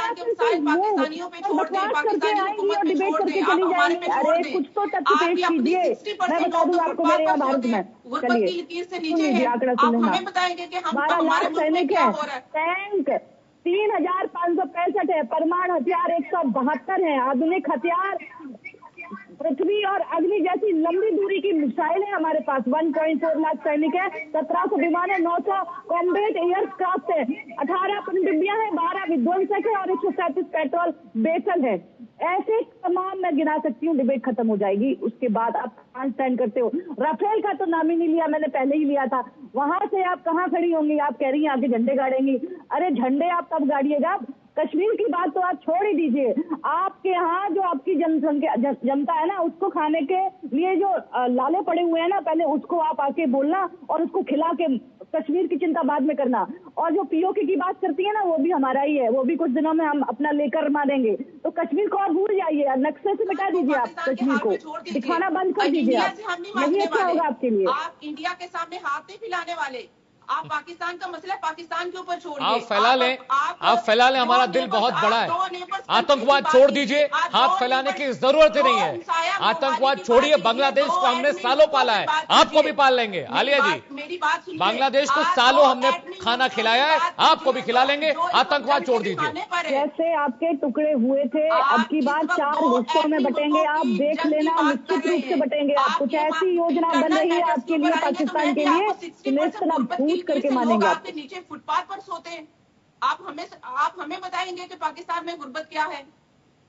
हैं, बकवास करके आएंगी और डिबेट करके चली जाएंगी। अरे कुछ तो तथ्य पेश कीजिए, मैं बता दूं आपको मेरे यहाँ भारत में। चलिए सुनिए, आंकड़ा सुन लेना। 12 लाख सैनिक है, टैंक 3565 है, परमाणु हथियार 172 है, आधुनिक हथियार पृथ्वी और अग्नि जैसी लंबी दूरी की मिसाइलें हमारे पास। 1.4 लाख सैनिक है, 1700 विमान है, 900 कॉम्बैट एयरक्राफ्ट है, 18 पनडुब्बियां हैं, 12 विध्वंसक है और 137 पेट्रोल बेसल है। ऐसे तमाम मैं गिना सकती हूँ, डिबेट खत्म हो जाएगी। उसके बाद आप कहाँ स्टैंड करते हो। राफेल का तो नाम ही नहीं लिया, मैंने पहले ही लिया था। वहां से आप कहाँ खड़ी होंगी। आप कह रही हैं आगे झंडे गाड़ेंगी, अरे झंडे आप तब गाड़िएगा, कश्मीर की बात तो आप छोड़ ही दीजिए। आपके यहाँ जो आपकी जनता है ना, उसको खाने के लिए जो लाले पड़े हुए हैं ना, पहले उसको आप आके बोलना और उसको खिला के कश्मीर की चिंता बाद में करना। और जो POK की बात करती है ना, वो भी हमारा ही है, वो भी कुछ दिनों में हम अपना लेकर मानेंगे। तो कश्मीर को और भूल जाइए, नक्शे से मिटा दीजिए आप कश्मीर को, दिखाना बंद कर दीजिए आप, नहीं अच्छा होगा आपके लिए। आप इंडिया के सामने हाथ नहीं फैलाने वाले, आप पाकिस्तान का मसला पाकिस्तान के ऊपर छोड़िए। आप फैला लें, आप फैला लें, हमारा दिल बहुत बड़ा है। आतंकवाद छोड़ दीजिए, हाथ फैलाने की जरूरत ही नहीं है। आतंकवाद छोड़िए, बांग्लादेश को हमने सालों पाला है, आपको भी पाल लेंगे। आलिया जी, बांग्लादेश को सालों हमने खाना खिलाया है, आपको भी खिला लेंगे। आतंकवाद छोड़ दीजिए। जैसे आपके टुकड़े हुए थे, अब की बार 4 हिस्सों में बटेंगे, आप देख लेना, निश्चित रूप से बटेंगे। आप कुछ ऐसी योजना बन रही है आपके लिए, पाकिस्तान के लिए, करके मानेंगे। आपके नीचे फुटपाथ पर सोते हैं। आप हमें बताएंगे कि पाकिस्तान में गुर्बत क्या है।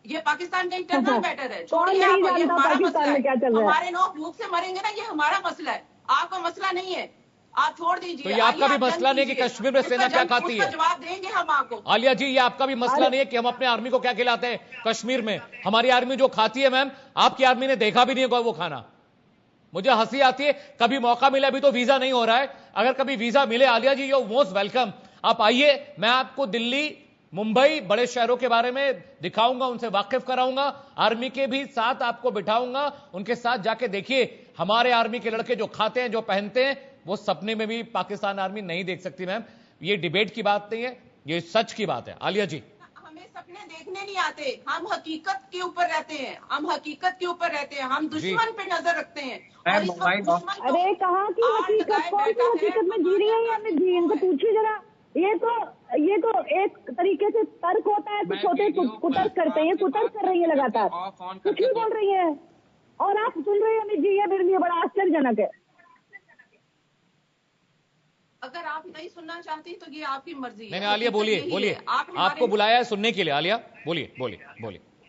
ये पाकिस्तान का इंटरनल मैटर है, छोड़िए आप, ये हमारा मसला है। हमारे लोग भूख से मरेंगे ना, ये हमारा मसला है, आपका मसला नहीं है, आप छोड़ दीजिए। तो ये आपका भी मसला नहीं है कि कश्मीर में सेना क्या खाती है। जवाब देंगे हम आपको। आलिया जी, ये आपका भी मसला नहीं है कि हम अपने आर्मी को क्या खिलाते हैं कश्मीर में। हमारी आर्मी जो खाती है मैम, आपकी आर्मी ने देखा भी नहीं होगा वो खाना। मुझे हंसी आती है, कभी मौका मिले, अभी तो वीजा नहीं हो रहा है, अगर कभी वीजा मिले Alia ji, you most welcome, आप आइए, मैं आपको दिल्ली, मुंबई, बड़े शहरों के बारे में दिखाऊंगा, उनसे वाकिफ कराऊंगा, आर्मी के भी साथ आपको बिठाऊंगा, उनके साथ जाके देखिए हमारे आर्मी के लड़के जो खाते हैं, जो पहनते हैं, वो सपने में भी पाकिस्तान आर्मी नहीं देख सकती। मैम, ये डिबेट की बात नहीं है, ये सच की बात है। आलिया जी, सपने देखने नहीं आते, हम हकीकत के ऊपर रहते हैं, हम हकीकत के ऊपर रहते हैं, हम दुश्मन पे नजर रखते हैं। और इस वक्त अरे कहाँ की हकीकत, कौन सी हकीकत में जी रही है अमित जी, इनको पूछिए जरा। ये तो एक तरीके से तर्क होता है, कुछ होते कुतर्क करते हैं, कुतर्क कर रही है लगातार, कुछ भी बोल रही है और आप सुन रहे हैं अमित जी, ये मेरे लिए बड़ा आश्चर्यजनक है। अगर आप नहीं सुनना चाहती तो ये आपकी मर्जी है। नहीं आलिया, बोलिए, आपको बुलाया है सुनने के लिए। आलिया बोलिए।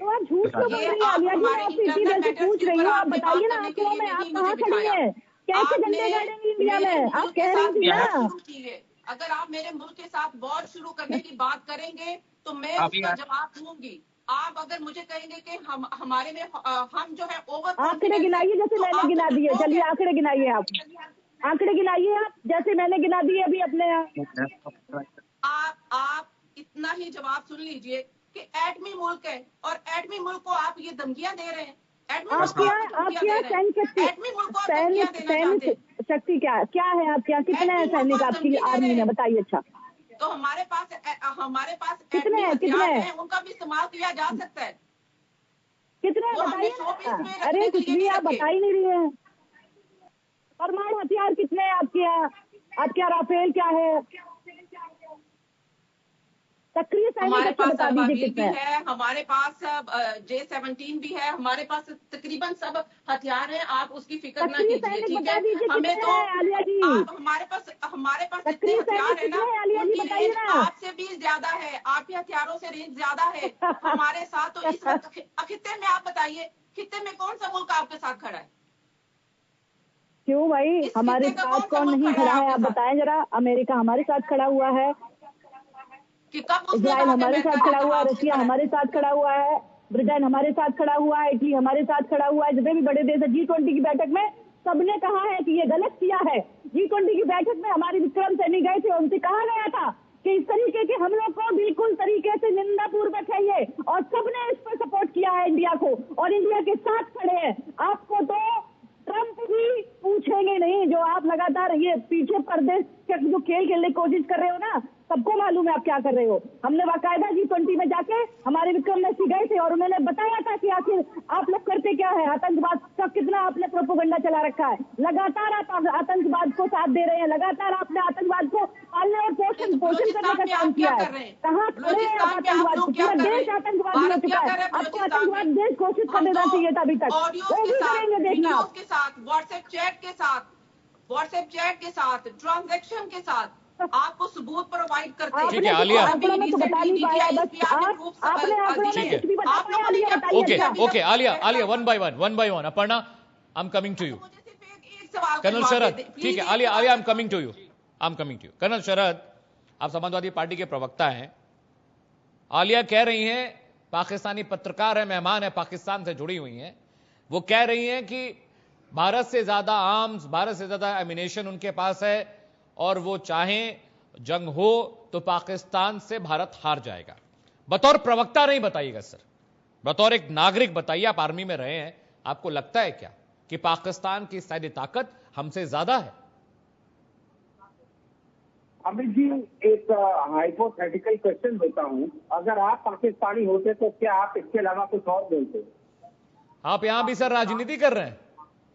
तो आप झूठ क्यों बोल रही है आलिया जी, आप इसी तरह से पूछ रही हो, आप बताइए ना आंकड़ों में आप कहाँ खड़ी हैं, कैसे झंडे गाड़ेंगी इंडिया में, आप कह रही थी ना। अगर आप मेरे मुल्क के साथ वॉर शुरू करने की बात करेंगे तो मैं उसका जवाब दूंगी। आप अगर मुझे कहेंगे कि हमारे में हम जो है ओवर, आंकड़े गिनाइए जैसे मैंने गिना दिए। चलिए आंकड़े गिनाइए, आप आंकड़े गिनाइए, आप जैसे मैंने गिना दिए अभी अपने यहाँ। आप इतना ही जवाब सुन लीजिए कि एटमी मुल्क है और एटमी मुल्क को आप ये धमकियां दे रहे हैं। आपके यहाँ सैन्य शक्ति क्या है, आपके यहाँ कितने हैं सैनिक आपकी आर्मी में, बताइए। अच्छा, तो हमारे पास कितने हथियार हैं, उनका भी इस्तेमाल किया जा सकता है। कितने वो हमने बताइए शोपीस में ना। अरे रखने के कुछ लिए भी नहीं आप रखे। बता ही नहीं रही हैं। परमाणु हथियार कितने हैं आपके यहाँ? आपके यहाँ राफेल क्या है? सक्रिय सैनिक हमारे अच्छा पास बता दीजिए अबाबील कितने भी हैं? है, हमारे पास J-17 भी है, हमारे पास तकरीबन सब हथियार हैं। आप उसकी फिक्र ना सक्रिय कीजिए, सैनिक ठीक बता है। दीजिए हमें कितने तो हैं आलिया जी? आप हमारे पास जितने सक्रिय हथियार सैनिक है ना, कितने हैं आलिया जी उनकी बताइए रेंज ना। आपसे भी ज्यादा है, आपके हथियारों से रेंज ज्यादा है हमारे साथ। तो इस वक्त खित्ते में आप बताइए, खित्ते में कौन सा मुल्क आपके साथ खड़ा है? क्यों भाई, इस हमारे खित्ते का साथ कौन सा कौन मुल्क नहीं खड़ा है खड़ा है? आपके आप साथ? बताएं जरा। अमेरिका हमारे साथ खड़ा हुआ है, कि कब उसने इजराइल कहा कि हमारे अमेरिका साथ खड़ा के हुआ है, जवाब से रशिया खड़ा है? हमारे साथ खड़ा हुआ है, ब्रिटेन हमारे साथ खड़ा हुआ है, इटली हमारे साथ खड़ा हुआ है। जितने भी बड़े देश है G20 की बैठक में सबने कहा है कि ये गलत किया है। G20 की बैठक में हमारे विक्रम सैनी गए थे, उनसे कहा गया था कि इस तरीके के हमलों को बिल्कुल तरीके से निंदा पूर्वक है ये, और सबने इस पर सपोर्ट किया है इंडिया को, और इंडिया के साथ खड़े हैं। आपको तो ट्रंप भी पूछेंगे नहीं, जो आप लगातार ये पीछे पर्दे के जो खेल खेलने की कोशिश कर रहे हो ना, सबको मालूम है आप क्या कर रहे हो। हमने बाकायदा G20 में जाके हमारे विक्रम सिंह गए थे और उन्होंने बताया था कि आखिर आप लोग करते क्या है, आतंकवाद का कितना आपने प्रोपोगंडा चला रखा है। लगातार आप आतंकवाद को साथ दे रहे हैं, लगातार आपने आतंकवाद को पालने और पोषण करने का काम किया है। कहाँ खड़े हैं आप आतंकवाद को? पूरा देश आतंकवादी हो चुका है। आपको आतंकवाद देश घोषित कर देना चाहिए था अभी तक। वो भी करेंगे देखना आप। के साथ, व्हाट्सएप चैट के साथ, ट्रांजैक्शन के साथ आपको सबूत प्रोवाइड करते हैं। ठीक है आलिया, आंकड़ों में तो बता नहीं पाया, बस आपने आंकड़ों में कुछ भी बता पाया आलिया, बताइए। Okay Aliya, one by one. Aparna, I am coming to you. Colonel Sharad, ठीक है Aliya, I am coming to you. Colonel Sharad, आप समाजवादी पार्टी के प्रवक्ता हैं। आलिया कह रही हैं, पाकिस्तानी पत्रकार है, मेहमान है, पाकिस्तान से जुड़ी हुई हैं, वो कह रही हैं कि भारत से ज्यादा आर्म्स, भारत से ज्यादा एमिनेशन उनके पास है, और वो चाहें जंग हो तो पाकिस्तान से भारत हार जाएगा। बतौर प्रवक्ता नहीं बताइएगा सर, बतौर एक नागरिक बताइए, आप आर्मी में रहे हैं, आपको लगता है क्या कि पाकिस्तान की सैन्य ताकत हमसे ज्यादा है? अमित जी, एक हाइपोथेटिकल क्वेश्चन देता हूं, अगर आप पाकिस्तानी होते तो क्या आप इसके अलावा कुछ और बोलते? आप यहां भी सर राजनीति कर रहे हैं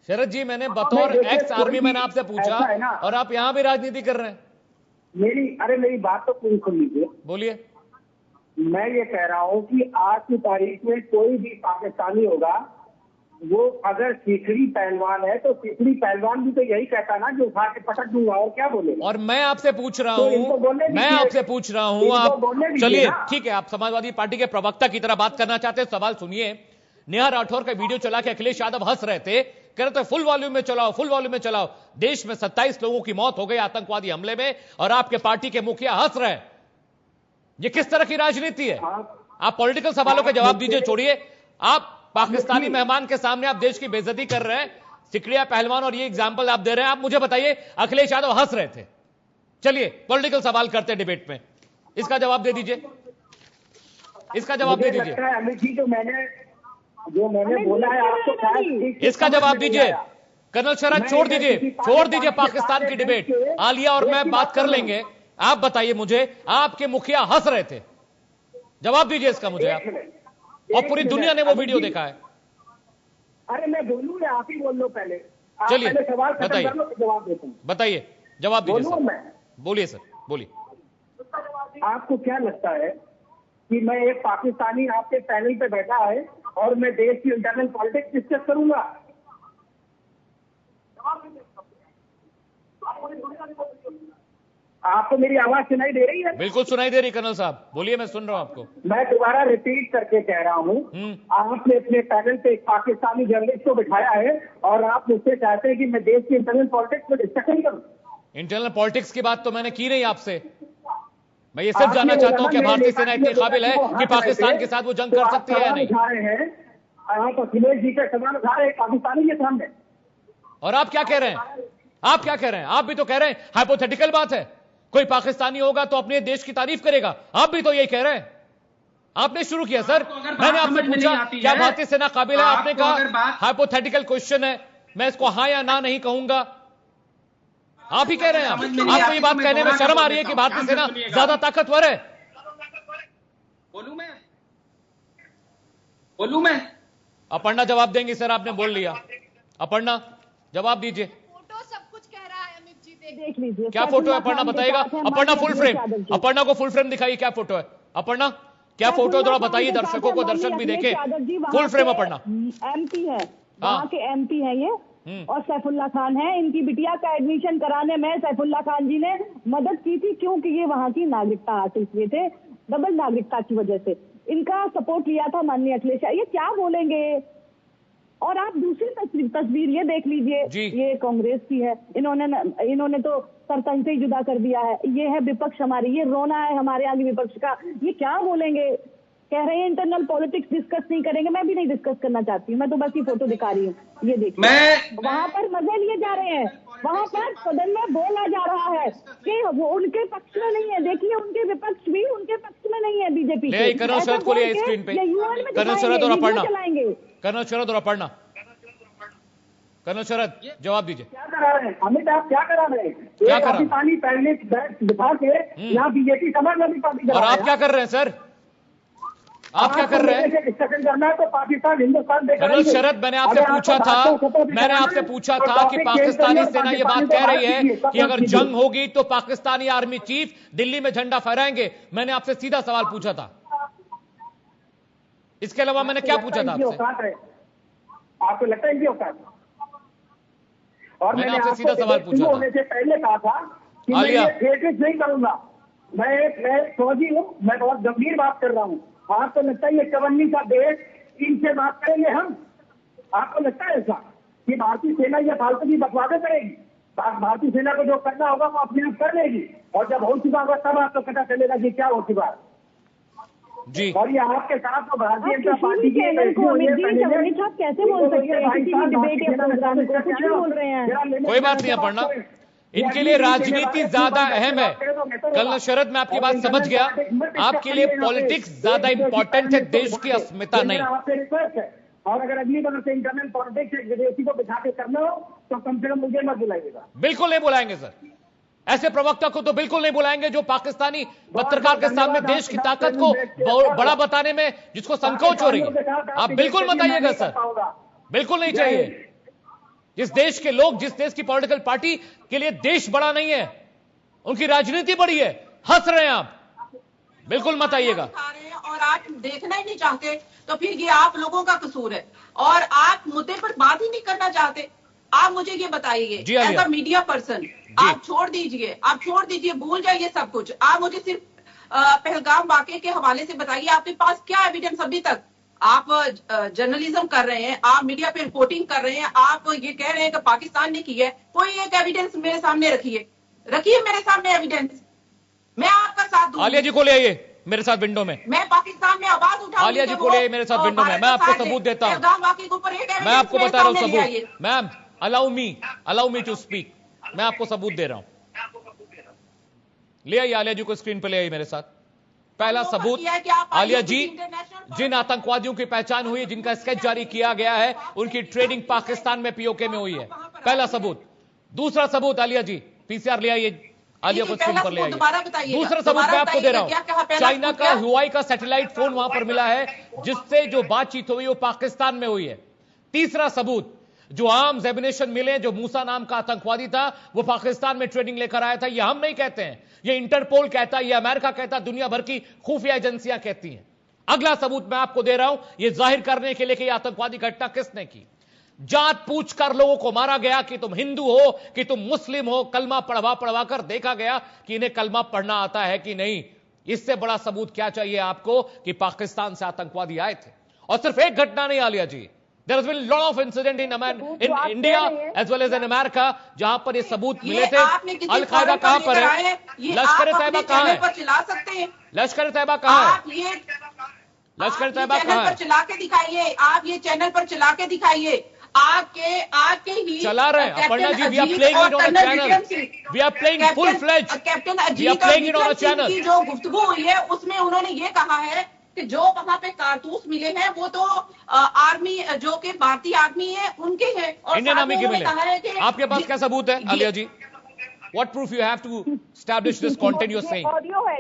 शरद जी। मैंने बतौर एक्स आर्मी मैन आपसे पूछा और आप यहां भी राजनीति कर रहे हैं। मेरी बात तो पूरी सुन लीजिए। बोलिए। मैं ये कह रहा हूं कि आज की तारीख में कोई भी पाकिस्तानी होगा, वो अगर सीखड़ी पहलवान है तो सीखड़ी पहलवान भी तो यही कहता ना, जो उठा के पटक दूंगा, और क्या बोलेगा। और मैं आपसे पूछ रहा हूं, आप चलिए ठीक है, आप समाजवादी पार्टी के प्रवक्ता की तरह बात करना चाहते हैं, सवाल सुनिए। नेहा राठौर का वीडियो चला के अखिलेश यादव हंस रहे थे, कह रहे थे फुल वॉल्यूम में चलाओ। देश में 27 लोगों की मौत हो गई आतंकवादी हमले में, और आपके पार्टी के मुखिया हंस रहे हैं। ये किस तरह की राजनीति है? आप पॉलिटिकल सवालों के जवाब दीजिए, छोड़िए। आप पाकिस्तानी मेहमान के सामने आप देश की बेइज्जती कर रहे हैं, सिकड़िया पहलवान, और ये एग्जाम्पल आप दे रहे हैं। आप मुझे बताइए, अखिलेश यादव हंस रहे थे। चलिए पॉलिटिकल सवाल करते हैं डिबेट में, इसका जवाब दे दीजिए, अमित जी, जो मैंने बोला है आपको शायद इसका जवाब दीजिए। कर्नल शरद छोड़ दीजिए पाकिस्तान की डिबेट, आलिया और मैं बात कर लेंगे। आप बताइए मुझे, आपके मुखिया हंस रहे थे, जवाब दीजिए इसका मुझे आप, और पूरी दुनिया ने वो वीडियो देखा है। अरे मैं बोलूं या आप ही बोल लो पहले? चलिए सवाल बताइए, जवाब देता हूँ। बताइए, जवाब दीजिए सर। बोलिए सर, बोलिए। आपको क्या लगता है कि मैं एक पाकिस्तानी आपके पैनल पे बैठा है और मैं देश की इंटरनल पॉलिटिक्स डिस्कस करूंगा? आपको मेरी आवाज सुनाई दे रही है? बिल्कुल सुनाई दे रही कर्नल साहब, बोलिए, मैं सुन रहा हूं आपको। मैं दोबारा रिपीट करके कह रहा हूं, आपने अपने पैनल पे एक पाकिस्तानी जर्नलिस्ट को बिठाया है और आप मुझसे चाहते हैं कि मैं देश की इंटरनल पॉलिटिक्स में डिस्कशन करूं। इंटरनल पॉलिटिक्स की बात तो मैंने की नहीं आपसे। मैं ये सब जानना चाहता हूं कि भारतीय सेना इतनी काबिल है कि पाकिस्तान के साथ वो जंग कर सकती है या नहीं। आप अखिलेश जी का सवाल उठा रहे हैं पाकिस्तानी के सामने, और आप क्या कह रहे हैं? आप भी तो कह रहे हैं हाइपोथेटिकल बात है, कोई पाकिस्तानी होगा तो अपने देश की तारीफ करेगा। आप भी तो यही कह रहे हैं, आपने शुरू किया सर। मैंने आपसे पूछा क्या भारतीय सेना काबिल है, आपने कहा हाइपोथेटिकल क्वेश्चन है, मैं इसको हां या ना नहीं कहूंगा। आप ही कह रहे हैं। आपको ये बात कहने में शर्म आ रही है कि भारतीय सेना ज्यादा ताकतवर है? बोलूं मैं? अपर्णा जवाब देंगी सर, आपने बोल लिया। अपर्णा जवाब दीजिए। फोटो सब कुछ कह रहा है अमित जी, देख लीजिए क्या फोटो है अपर्णा बताइएगा? अपर्णा फुल फ्रेम, अपर्णा को फुल फ्रेम दिखाइए, क्या फोटो है अपर्णा? क्या फोटो थोड़ा बताइए, दर्शकों को, दर्शक भी देखे। Full frame Aparna. एमपी है, वहाँ के एमपी है ये, और सैफुल्ला खान है। इनकी बिटिया का एडमिशन कराने में सैफुल्ला खान जी ने मदद की थी, क्योंकि ये वहाँ की नागरिकता हासिल किए थे, डबल नागरिकता की वजह से इनका सपोर्ट लिया था माननीय अखिलेश। ये क्या बोलेंगे? और आप दूसरी तस्वीर ये देख लीजिए, ये कांग्रेस की है। इन्होंने तो सरतन से ही जुदा कर दिया है। ये है विपक्ष हमारी, ये रोना है हमारे आगे विपक्ष का। ये क्या बोलेंगे? कह रहे हैं इंटरनल पॉलिटिक्स डिस्कस नहीं करेंगे। मैं भी नहीं डिस्कस करना चाहती हूँ, मैं तो बस ये फोटो दिखा रही हूँ। ये देखिए, वहां पर मजे लिए जा रहे हैं, वहां पर सदन में बोला जा रहा है कि वो उनके पक्ष में नहीं है। देखिए, उनके विपक्ष भी उनके पक्ष में नहीं है बीजेपी। कर्नल शरद को लिए स्क्रीन पे, कर्नल शरद और अपर्णा, कर्नल शरद और अपर्णा। कर्नल शरद जवाब दीजिए। क्या करा रहे हैं अमित, आप क्या करा रहे हैं? क्या पाकिस्तानी पहले दिखा के यहाँ बीजेपी समाजवादी पार्टी, और आप क्या कर रहे हैं सर? आप क्या कर रहे हैं? करना है तो पाकिस्तान हिंदुस्तान। कर्नल शरद, मैंने आपसे पूछा था कि पाकिस्तानी सेना ये बात कह रही है कि अगर जंग होगी तो पाकिस्तानी आर्मी चीफ दिल्ली में झंडा फहराएंगे। मैंने आपसे सीधा सवाल पूछा था, इसके अलावा मैंने क्या पूछा था आपसे? आपको लगता है औकात? और मैंने आपसे सीधा सवाल पूछा होने से पहले कहा था कि मैं ये नहीं करूंगा। मैं फौजी हूँ, मैं बहुत गंभीर बात कर रहा हूँ। आपको लगता है ये चवन्नी का देश, इनसे बात करेंगे हम? आपको लगता है ऐसा कि भारतीय सेना ये फालतू की बकवासें करेगी? भारतीय सेना को जो करना होगा वो अपने आप कर लेगी, और जब हो चुका होगा तब आपको पता चलेगा कि क्या हो चुका है जी। और ये आपके साथ तो भारतीय जनता पार्टी की कैसे बोल सकते हैं? किसी भी डिबेट या प्रोग्राम को कुछ भी बोल रहे हैं। कोई बात नहीं अपर्णा, इनके लिए राजनीति ज्यादा अहम है। कर्नल शरद, मैं आपकी बात समझ गया, आपके लिए पॉलिटिक्स ज्यादा इंपॉर्टेंट है, देश की अस्मिता नहीं। और अगर अगली बार से इंटरनल पॉलिटिक्स विदेशी को बिठा के करना हो तो कम से कम मुझे मत बुलाइएगा। बिल्कुल नहीं बुलाएंगे सर, ऐसे प्रवक्ता को तो बिल्कुल नहीं बुलाएंगे जो पाकिस्तानी पत्रकार के सामने देश की ताकत को बड़ा बताने में जिसको संकोच हो रही है। आप बिल्कुल मत आइएगा सर, बिल्कुल नहीं चाहिए। जिस देश के लोग, जिस देश की पॉलिटिकल पार्टी के लिए देश बड़ा नहीं है, उनकी राजनीति बड़ी है, हंस रहे हैं आप, बिल्कुल मत आइएगा। और आप देखना ही नहीं चाहते तो फिर ये आप लोगों का कसूर है, और आप मुद्दे पर बात ही नहीं करना चाहते। आप मुझे ये बताइए, एज अ मीडिया पर्सन, आप छोड़ दीजिए, भूल जाइए सब कुछ। आप मुझे सिर्फ पहलगाम वाकये के हवाले से बताइए, आपके पास क्या एविडेंस अभी तक? आप जर्नलिज्म कर रहे हैं, आप मीडिया पे रिपोर्टिंग कर रहे हैं, आप ये कह रहे हैं कि पाकिस्तान ने की है। कोई एक एविडेंस मेरे सामने रखिए मेरे सामने एविडेंस, मैं आपका साथ दूंगी। आलिया जी को ले आइए मेरे साथ विंडो में, मैं पाकिस्तान में आवाज उठाऊंगी। आलिया जी को ले आइए मेरे साथ विंडो में, मैं आपको सबूत देता हूँ, मैं आपको बता रहा हूँ सबूत। Ma'am allow me to speak, मैं आपको सबूत दे रहा हूं। ले आइए आलिया जी को स्क्रीन पर ले आइए मेरे साथ। पहला सबूत, आलिया जी, जिन आतंकवादियों की पहचान हुई, जिनका स्केच जारी किया गया है, उनकी ट्रेनिंग पाकिस्तान में पीओके में हुई है, पहला सबूत। दूसरा सबूत, आलिया जी पीसीआर ले आइए, आलिया को स्क्रीन पर ले आइए। दूसरा सबूत मैं आपको दे रहा हूं, चाइना का हुआई का सैटेलाइट फोन वहां पर मिला है, जिससे जो बातचीत हुई वो पाकिस्तान में हुई है। तीसरा सबूत, जो आर्म्स एमिनेशन मिले, जो मूसा नाम का आतंकवादी था वो पाकिस्तान में ट्रेनिंग लेकर आया था। ये हम नहीं कहते हैं, ये इंटरपोल कहता है, ये अमेरिका कहता है, दुनिया भर की खुफिया एजेंसियां कहती हैं। अगला सबूत मैं आपको दे रहा हूं, ये जाहिर करने के लिए कि यह आतंकवादी घटना किसने की। जात पूछकर लोगों को मारा गया कि तुम हिंदू हो कि तुम मुस्लिम हो, कलमा पढ़वा कर देखा गया कि इन्हें कलमा पढ़ना आता है कि नहीं। इससे बड़ा सबूत क्या चाहिए आपको कि पाकिस्तान से आतंकवादी आए थे। और सिर्फ एक घटना नहीं आलिया जी, there has been a lot of incident in India as well as in America जहां पर ये सबूत मिले थे। अल-कायदा कहां पर है? लश्कर तैयबा कहां है? लश्कर तैयबा कहां है? लश्कर तैयबा कहां है? चला के दिखाइए, आप ये चैनल पर चला के दिखाइए। आके ही चला रहे हैं Aparna ji, we are playing it on a channel, we are playing full fledged, captain we are playing it on a channel। की जो गुफ्तगू हुई है उसमें उन्होंने ये कहा है कि जो वहां पे कारतूस मिले हैं वो तो आर्मी, जो कि भारतीय आर्मी है, उनके हैं। इंडियन आर्मी के मिले। आपके पास क्या सबूत है आलिया जी? What proof you have to establish this content you're saying?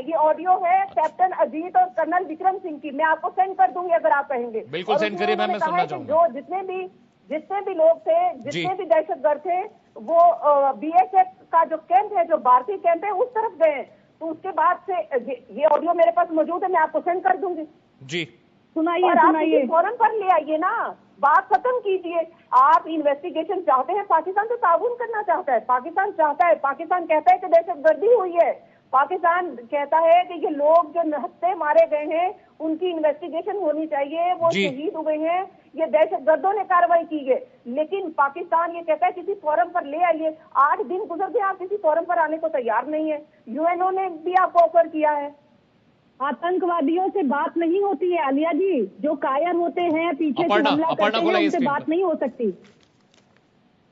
ये ऑडियो है कैप्टन अजीत और कर्नल विक्रम सिंह की। मैं आपको सेंड कर दूंगी अगर आप कहेंगे। बिल्कुल सेंड करिए मैम, मैं सुनना चाहूंगा। जो जितने भी लोग थे, जितने भी दहशतगर्द थे, वो बीएसएफ का जो कैंप है, जो भारतीय कैंप है, उस तरफ गए। तो उसके बाद से ये ऑडियो मेरे पास मौजूद है, मैं आपको सेंड कर दूंगी जी। सुनाइए फौरन पर ले आइए ना, बात खत्म कीजिए। आप इन्वेस्टिगेशन चाहते हैं, पाकिस्तान से ताउन करना चाहता है, पाकिस्तान चाहता है, पाकिस्तान कहता है कि दहशतगर्दी हुई है, पाकिस्तान कहता है कि ये लोग जो हत्या मारे गए हैं उनकी इन्वेस्टिगेशन होनी चाहिए, वो शहीद हुए हैं, ये दहशतगर्दों ने कार्रवाई की है। लेकिन पाकिस्तान ये कहता है किसी फोरम पर ले आइए। 8 दिन गुजर गए, आप किसी फोरम पर आने को तैयार नहीं है। यूएनओ ने भी आपको ऑफर किया है। आतंकवादियों से बात नहीं होती है आलिया जी, जो कायर होते हैं, पीछे से हमला करते हैं, उनसे बात नहीं हो सकती।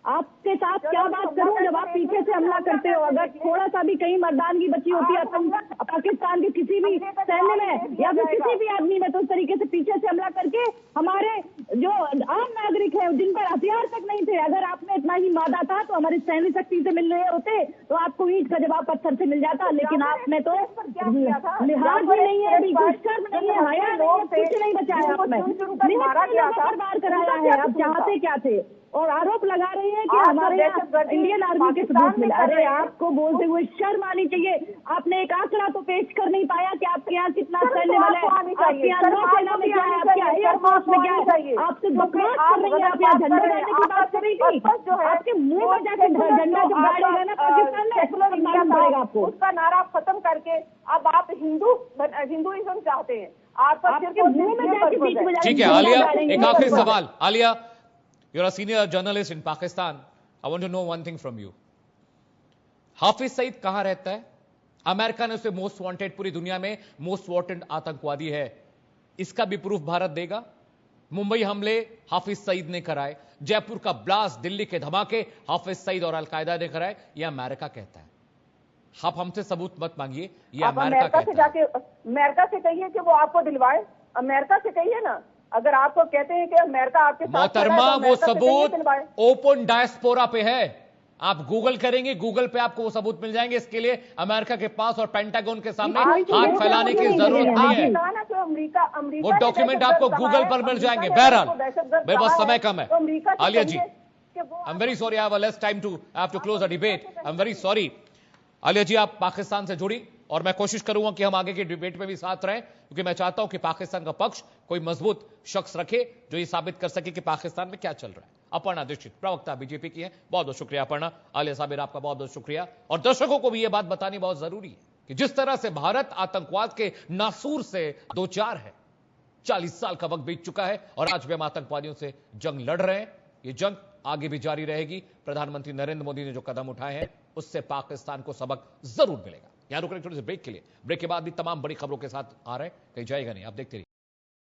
आपके साथ क्या बात करूं जब आप पीछे से हमला करते हो? अगर थोड़ा सा भी कहीं मर्दानगी बची होती है पाकिस्तान के किसी भी सैन्य में या फिर किसी भी आदमी में, तो उस तरीके से पीछे से हमला करके हमारे जो आम नागरिक है जिन पर हथियार तक नहीं थे, अगर आप में इतना ही मादा था तो हमारी सैन्य शक्ति से मिल रहे होते तो आपको ईंट का जवाब पत्थर से मिल जाता। लेकिन आप में तो लिहाज भी नहीं है, बिल्कुल शर्म नहीं है, हया नहीं है, कुछ नहीं बचाया आपने। बार कराया है। आप चाहते क्या थे? और आरोप लगा रहे हैं कि हमारे इंडियन आर्मी के सबूत मिला। अरे आपको बोलते हुए शर्म आनी चाहिए। आपने एक आंकड़ा तो पेश कर नहीं पाया कि आपके यहाँ कितना सैन्य बल है, आपके यहाँ नौसेना में क्या है, आपके यहाँ एयरफोर्स में क्या है। आपसे बकवास कर रही है। आप यहाँ झंडा गाड़ने की बात कर रही थी, आपके मुंह में जाकर झंडा जब गाड़ेगा ना पाकिस्तान में, मालूम पड़ेगा आपको। उसका नारा खत्म करके अब आप हिंदुइज्म चाहते हैं। आपके मुंह में जाकर। ठीक है आलिया, एक आखिरी सवाल। Alia, you're a senior journalist in Pakistan. I want to know one thing from you. Hafiz Saeed कहां रहता है? अमेरिका ने उसे मोस्ट वांटेड, पूरी दुनिया में मोस्ट वांटेड आतंकवादी है, इसका भी प्रूफ भारत देगा? मुंबई हमले हाफिज सईद ने कराए, जयपुर का ब्लास्ट, दिल्ली के धमाके हाफिज सईद और अलकायदा ने कराए, यह अमेरिका कहता है। आप हमसे सबूत मत मांगिए, ये अमेरिका कहता है। जाके अमेरिका से कहिए कि वो आपको दिलवाए। अमेरिका से कहिए ना, अगर आपको कहते हैं कि अमेरिका आपके साथ मोहतरमा, वो सबूत ओपन डायस्पोरा पे है। आप गूगल करेंगे, गूगल पे आपको वो सबूत मिल जाएंगे। इसके लिए अमेरिका के पास और पेंटागन के सामने हाथ फैलाने की जरूरत नहीं है। वो डॉक्यूमेंट आपको गूगल पर मिल जाएंगे। बहरहाल मेरे पास समय कम है। Aliya ji, I am very sorry, I have less time to close a debate. I am very sorry. Aliya ji, आप पाकिस्तान से जुड़ी और मैं कोशिश करूंगा कि हम आगे के डिबेट में भी साथ रहें, क्योंकि मैं चाहता हूं कि पाकिस्तान का पक्ष कोई मजबूत शख्स रखे जो ये साबित कर सके कि पाकिस्तान में क्या चल रहा है। अपर्णा दीक्षित, प्रवक्ता बीजेपी की है, बहुत बहुत शुक्रिया अपर्णा। आलिया साबिर, आपका बहुत बहुत शुक्रिया। और दर्शकों को भी यह बात बतानी बहुत जरूरी है कि जिस तरह से भारत आतंकवाद के नासूर से दो चार है, 40 साल का वक्त बीत चुका है और आज भी हम आतंकवादियों से जंग लड़ रहे हैं। ये जंग आगे भी जारी रहेगी। प्रधानमंत्री नरेंद्र मोदी ने जो कदम उठाए हैं उससे पाकिस्तान को सबक जरूर मिलेगा। यहां रुक रहे छोटे से ब्रेक के लिए। ब्रेक के बाद भी तमाम बड़ी खबरों के साथ आ रहे हैं, कहीं जाएगा नहीं, आप देखते रहिए।